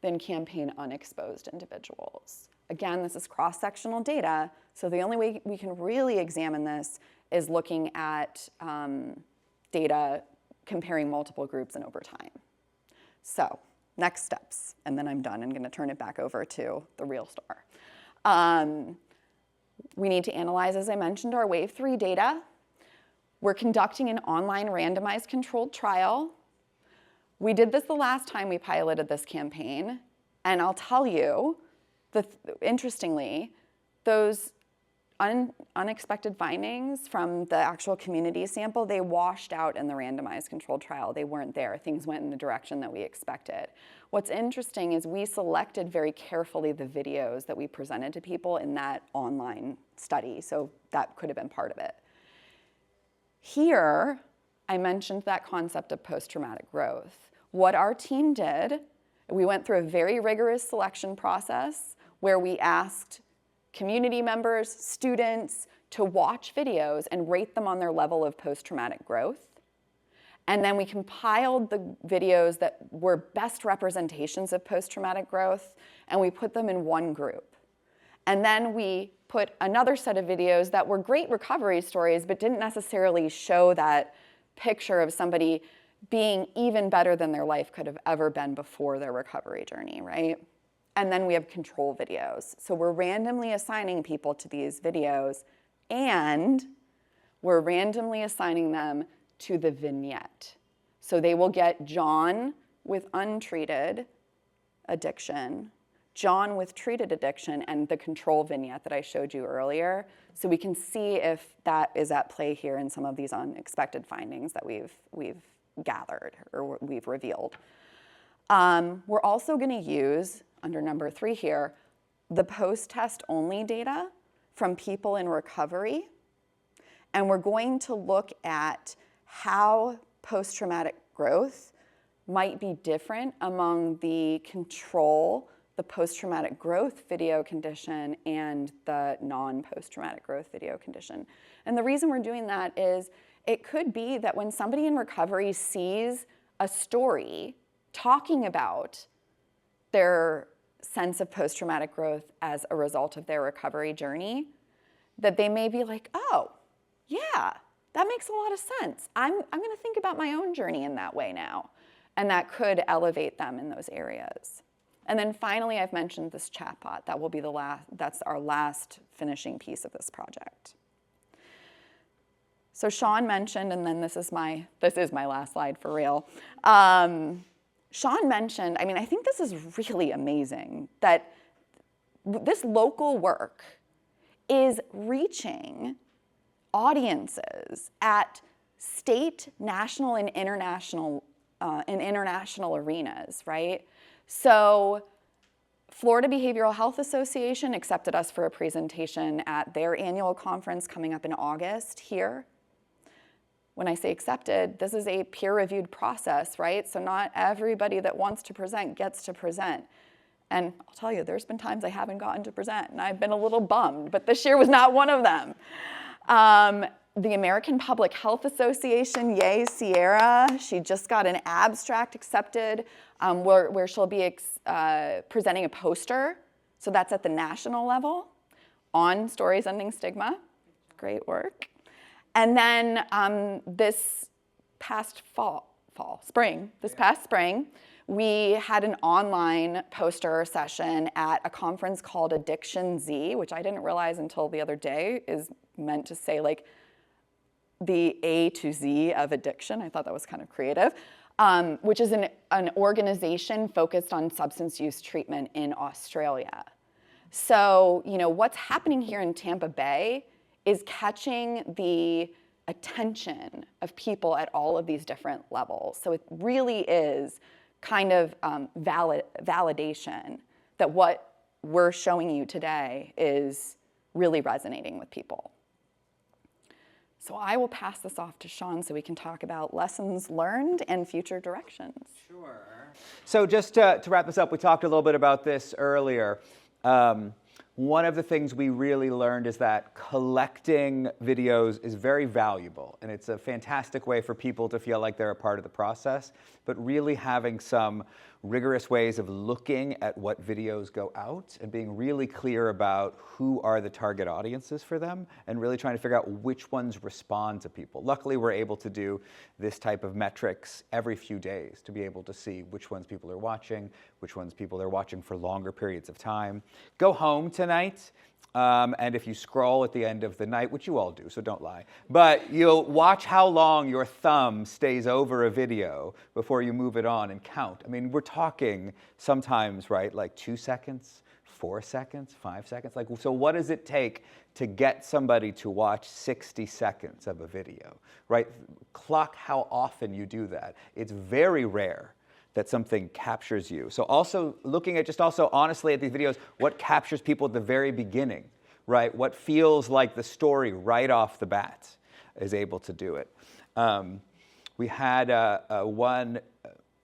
than campaign unexposed individuals. Again, this is cross-sectional data, so the only way we can really examine this is looking at data comparing multiple groups and over time. So, next steps, and then I'm done. I'm going to turn it back over to the real star. We need to analyze, as I mentioned, our Wave 3 data. We're conducting an online randomized controlled trial. We did this the last time we piloted this campaign, and I'll tell you, interestingly, those unexpected findings from the actual community sample, they washed out in the randomized controlled trial. They weren't there. Things went in the direction that we expected. What's interesting is we selected very carefully the videos that we presented to people in that online study, so that could have been part of it. Here, I mentioned that concept of post-traumatic growth. What our team did, we went through a very rigorous selection process where we asked community members, students, to watch videos and rate them on their level of post-traumatic growth. And then we compiled the videos that were best representations of post-traumatic growth, and we put them in one group. And then we put another set of videos that were great recovery stories, but didn't necessarily show that picture of somebody being even better than their life could have ever been before their recovery journey, right? And then we have control videos. So we're randomly assigning people to these videos, and we're randomly assigning them to the vignette. So they will get John with untreated addiction, John with treated addiction, and the control vignette that I showed you earlier. So we can see if that is at play here in some of these unexpected findings that we've gathered or we've revealed. We're also going to use, under number 3 here, the post-test only data from people in recovery. And we're going to look at how post-traumatic growth might be different among the control, the post-traumatic growth video condition, and the non-post-traumatic growth video condition. And the reason we're doing that is it could be that when somebody in recovery sees a story talking about their sense of post-traumatic growth as a result of their recovery journey, that they may be like, oh, yeah, that makes a lot of sense. I'm going to think about my own journey in that way now. And that could elevate them in those areas. And then finally, I've mentioned this chatbot. That will be that's our last finishing piece of this project. So Sean mentioned, and then this is my last slide for real. Sean mentioned, I think this is really amazing, that this local work is reaching audiences at state, national, and international arenas, right? So Florida Behavioral Health Association accepted us for a presentation at their annual conference coming up in August here. When I say accepted, this is a peer-reviewed process, right? So not everybody that wants to present gets to present. And I'll tell you, there's been times I haven't gotten to present, and I've been a little bummed, but this year was not one of them. The American Public Health Association, yay, Sierra, she just got an abstract accepted where she'll be presenting a poster. So that's at the national level on Stories Ending Stigma. Great work. And then this past spring, we had an online poster session at a conference called Addiction Z, which I didn't realize until the other day is meant to say like the A to Z of addiction. I thought that was kind of creative, which is an organization focused on substance use treatment in Australia. So, what's happening here in Tampa Bay is catching the attention of people at all of these different levels. So it really is kind of validation that what we're showing you today is really resonating with people. So I will pass this off to Sean so we can talk about lessons learned and future directions. Sure. So just to wrap this up, we talked a little bit about this earlier. One of the things we really learned is that collecting videos is very valuable, and it's a fantastic way for people to feel like they're a part of the process, but really having some rigorous ways of looking at what videos go out and being really clear about who are the target audiences for them and really trying to figure out which ones respond to people. Luckily, we're able to do this type of metrics every few days to be able to see which ones people are watching, which ones people are watching for longer periods of time. Go home tonight. And if you scroll at the end of the night, which you all do, so don't lie, but you'll watch how long your thumb stays over a video before you move it on and count. I mean, we're talking sometimes, right, like 2 seconds, 4 seconds, 5 seconds. Like, so what does it take to get somebody to watch 60 seconds of a video, right? Clock how often you do that. It's very rare that something captures you. So also looking at just also honestly at these videos, what captures people at the very beginning, right? What feels like the story right off the bat is able to do it. We had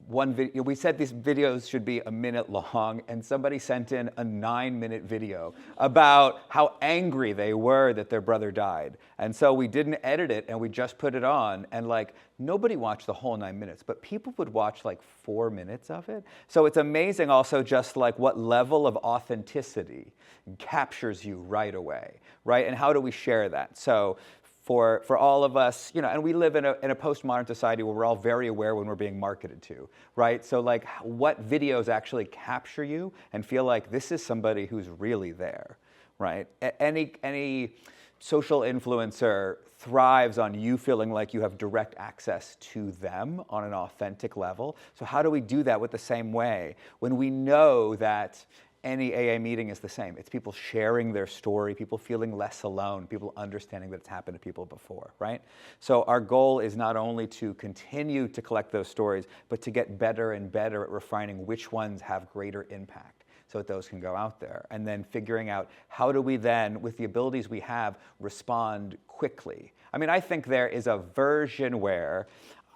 one video, we said these videos should be a minute long, and somebody sent in a 9-minute video about how angry they were that their brother died. And so we didn't edit it, and we just put it on, and like, nobody watched the whole 9 minutes, but people would watch like 4 minutes of it. So it's amazing also just like what level of authenticity captures you right away, right? And how do we share that? So for all of us, you know, and we live in a postmodern society where we're all very aware when we're being marketed to, right? So like what videos actually capture you and feel like this is somebody who's really there, right? Any social influencer thrives on you feeling like you have direct access to them on an authentic level. So how do we do that with the same way when we know that any AA meeting is the same? It's people sharing their story, people feeling less alone, people understanding that it's happened to people before, right? So our goal is not only to continue to collect those stories, but to get better and better at refining which ones have greater impact so that those can go out there. And then figuring out how do we then, with the abilities we have, respond quickly. I mean, I think there is a version where,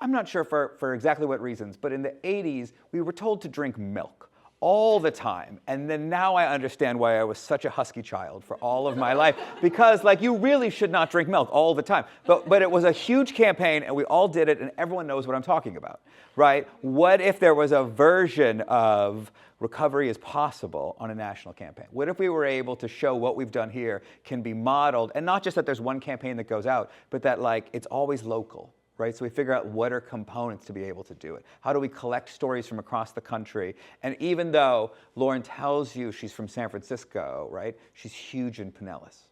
I'm not sure for exactly what reasons, but in the 80s, we were told to drink milk all the time. And then now I understand why I was such a husky child for all of my life, because like you really should not drink milk all the time. But it was a huge campaign and we all did it and everyone knows what I'm talking about, right? What if there was a version of recovery is possible on a national campaign? What if we were able to show what we've done here can be modeled, and not just that there's one campaign that goes out, but that like it's always local, right? So we figure out what are components to be able to do it. How do we collect stories from across the country? And even though Lauren tells you she's from San Francisco, right? She's huge in Pinellas,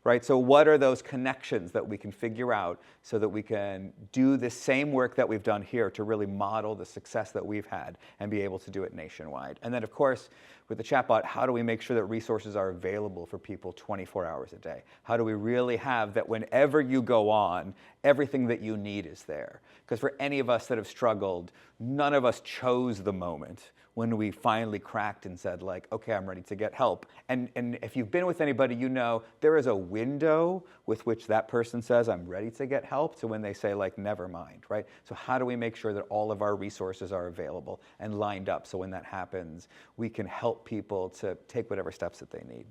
right? So what are those connections that we can figure out so that we can do the same work that we've done here to really model the success that we've had and be able to do it nationwide? And then of course, with the chatbot, how do we make sure that resources are available for people 24 hours a day? How do we really have that whenever you go on, everything that you need is there? Because for any of us that have struggled, none of us chose the moment when we finally cracked and said like, okay, I'm ready to get help. And if you've been with anybody, you know there is a window with which that person says, I'm ready to get help, to when they say like, never mind, right? So how do we make sure that all of our resources are available and lined up so when that happens, we can help people to take whatever steps that they need?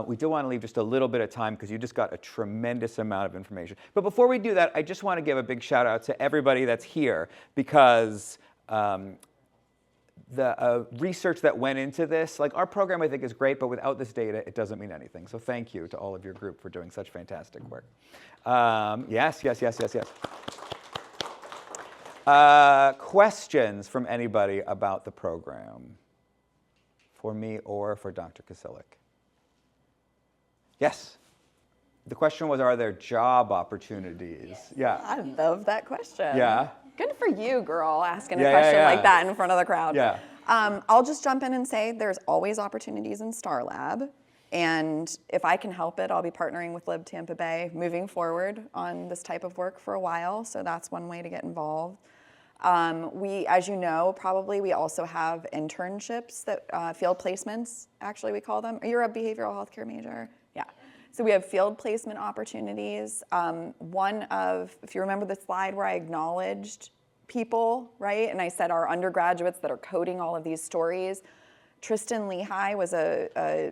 We do want to leave just a little bit of time because you just got a tremendous amount of information. But before we do that, I just want to give a big shout out to everybody that's here, because the research that went into this, like our program I think is great, but without this data, it doesn't mean anything. So thank you to all of your group for doing such fantastic work. Yes. Questions from anybody about the program? For me or for Dr. Kasilik? Yes. The question was, are there job opportunities? Yeah. I love that question. Yeah. Good for you, girl, asking a question like that in front of the crowd. Yeah. I'll just jump in and say there's always opportunities in Star Lab. And if I can help it, I'll be partnering with Lib Tampa Bay moving forward on this type of work for a while. So that's one way to get involved. We, as you know, probably we also have internships that field placements, actually we call them. You're a behavioral health care major? Yeah. So we have field placement opportunities. One of, if you remember the slide where I acknowledged people, right? And I said our undergraduates that are coding all of these stories. Tristan Lehigh was a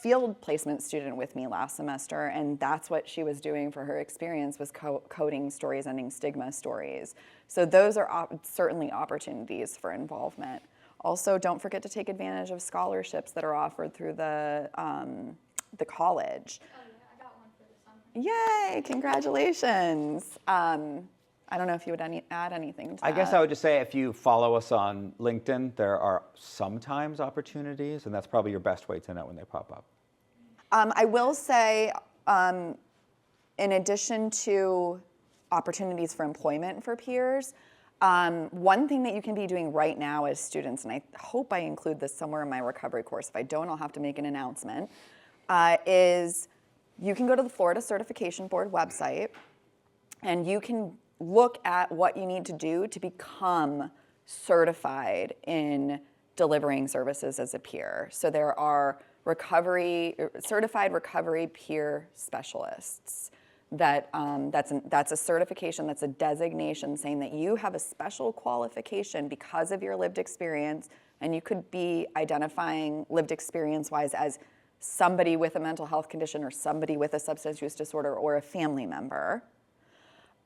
field placement student with me last semester, and that's what she was doing for her experience, was coding stories, ending stigma stories. So those are certainly opportunities for involvement. Also, don't forget to take advantage of scholarships that are offered through the college. Oh yeah, I got one for the summer. Yay, congratulations. I don't know if you would add anything to that. I guess I would just say if you follow us on LinkedIn, there are sometimes opportunities, and that's probably your best way to know when they pop up. I will say, in addition to opportunities for employment for peers, one thing that you can be doing right now as students, and I hope I include this somewhere in my recovery course, if I don't, I'll have to make an announcement, is you can go to the Florida Certification Board website, and you can look at what you need to do to become certified in delivering services as a peer. So there are certified recovery peer specialists. That's a certification, that's a designation saying that you have a special qualification because of your lived experience, and you could be identifying lived experience-wise as somebody with a mental health condition or somebody with a substance use disorder or a family member.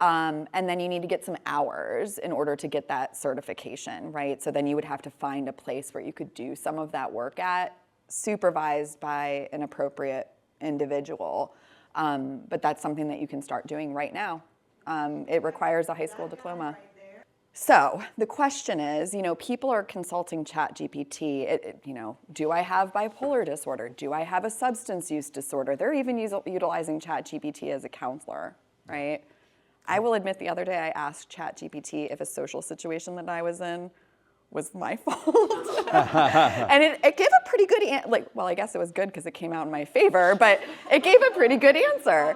And then you need to get some hours in order to get that certification, right? So then you would have to find a place where you could do some of that work at, supervised by an appropriate individual. But that's something that you can start doing right now. It requires a high school diploma. So the question is, people are consulting ChatGPT. Do I have bipolar disorder? Do I have a substance use disorder? They're even utilizing ChatGPT as a counselor, right? I will admit the other day I asked ChatGPT if a social situation that I was in was my fault. And it gave a pretty good answer. Well, I guess it was good because it came out in my favor, but it gave a pretty good answer.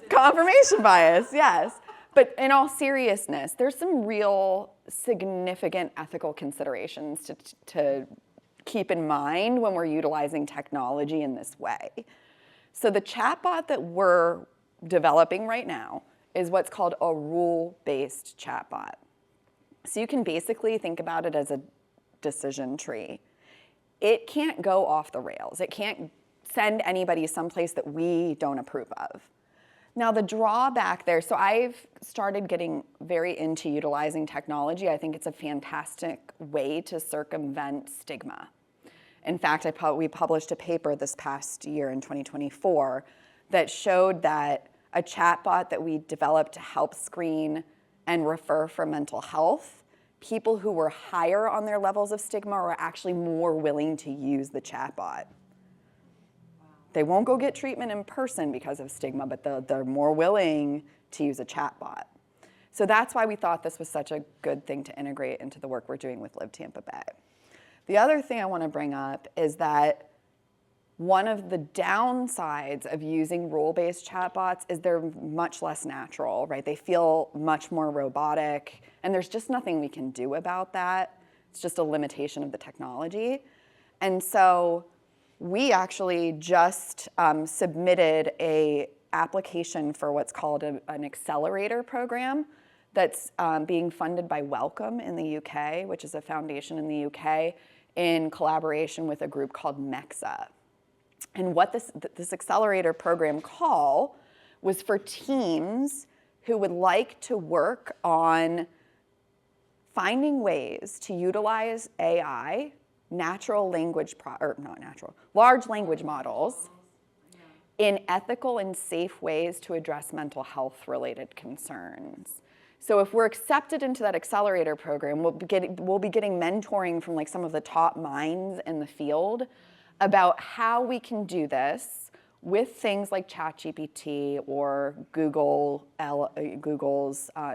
Confirmation bias, yes. But in all seriousness, there's some real significant ethical considerations to keep in mind when we're utilizing technology in this way. So the chatbot that we're developing right now is what's called a rule-based chatbot. So you can basically think about it as a decision tree. It can't go off the rails. It can't send anybody someplace that we don't approve of. Now the drawback there, so I've started getting very into utilizing technology. I think it's a fantastic way to circumvent stigma. In fact, we published a paper this past year in 2024 that showed that a chatbot that we developed to help screen and refer for mental health, people who were higher on their levels of stigma are actually more willing to use the chatbot. They won't go get treatment in person because of stigma, but they're more willing to use a chatbot. So that's why we thought this was such a good thing to integrate into the work we're doing with Lib Tampa Bay. The other thing I want to bring up is that one of the downsides of using role-based chatbots is they're much less natural, right? They feel much more robotic, and there's just nothing we can do about that. It's just a limitation of the technology. And so we actually just submitted an application for what's called an accelerator program that's being funded by Welcome in the UK, which is a foundation in the UK, in collaboration with a group called MEXA. And what this accelerator program call was for teams who would like to work on finding ways to utilize AI, large language models in ethical and safe ways to address mental health related concerns. So if we're accepted into that accelerator program, we'll be getting mentoring from like some of the top minds in the field about how we can do this with things like ChatGPT or Google's,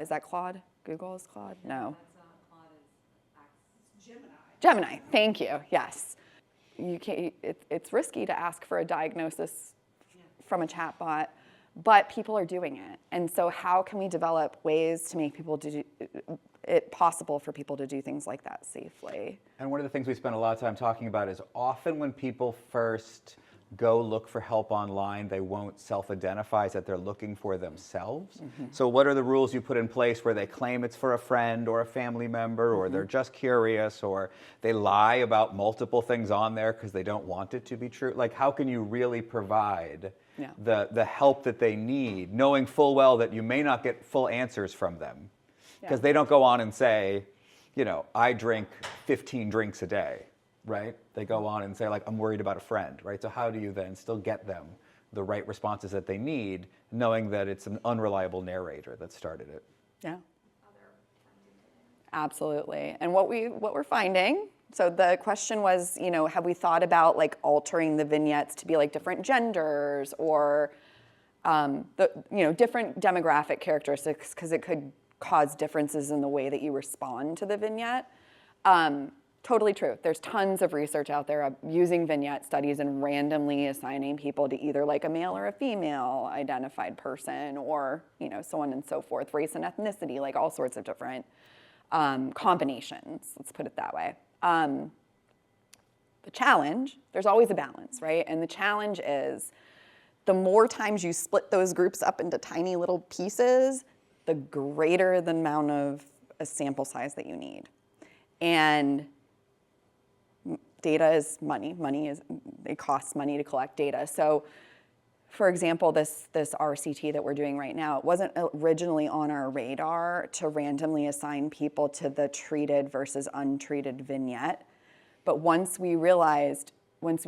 is that Claude? Google's Claude? No. Claude is Gemini. Gemini, thank you, yes. you can't, it's risky to ask for a diagnosis from a chatbot, but people are doing it. And so how can we develop ways to make people do it possible for people to do things like that safely? And one of the things we spend a lot of time talking about is often when people first go look for help online, they won't self-identify as that they're looking for themselves. Mm-hmm. So what are the rules you put in place where they claim it's for a friend or a family member, or they're just curious, or they lie about multiple things on there because they don't want it to be true? Like, how can you really provide the help that they need, knowing full well that you may not get full answers from them? Because they don't go on and say, you know, I drink 15 drinks a day, right? They go on and say, like, I'm worried about a friend, right? So how do you then still get them the right responses that they need, knowing that it's an unreliable narrator that started it? Yeah. Absolutely. And what we're finding, so the question was, you know, have we thought about like altering the vignettes to be like different genders or different demographic characteristics, because it could cause differences in the way that you respond to the vignette. Totally true. There's tons of research out there using vignette studies and randomly assigning people to either like a male or a female identified person, or, you know, so on and so forth, race and ethnicity, like all sorts of different combinations, let's put it that way. The challenge, there's always a balance, right? And the challenge is the more times you split those groups up into tiny little pieces, the greater the amount of a sample size that you need. And data is money. It costs money to collect data. So for example, this RCT that we're doing right now, it wasn't originally on our radar to randomly assign people to the treated versus untreated vignette. But once we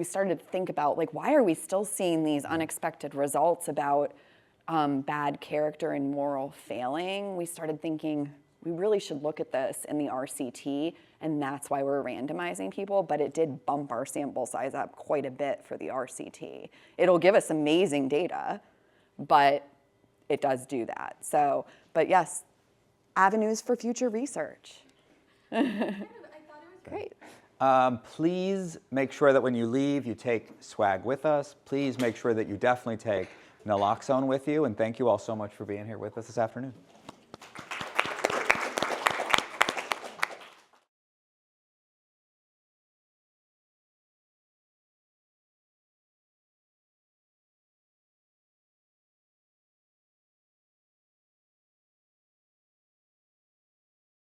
started to think about, like, why are we still seeing these unexpected results about bad character and moral failing, we started thinking, we really should look at this in the RCT, and that's why we're randomizing people, but it did bump our sample size up quite a bit for the RCT. It'll give us amazing data, but it does do that. So, but yes, avenues for future research. Great. Please make sure that when you leave, you take swag with us. Please make sure that you definitely take naloxone with you, and thank you all so much for being here with us this afternoon.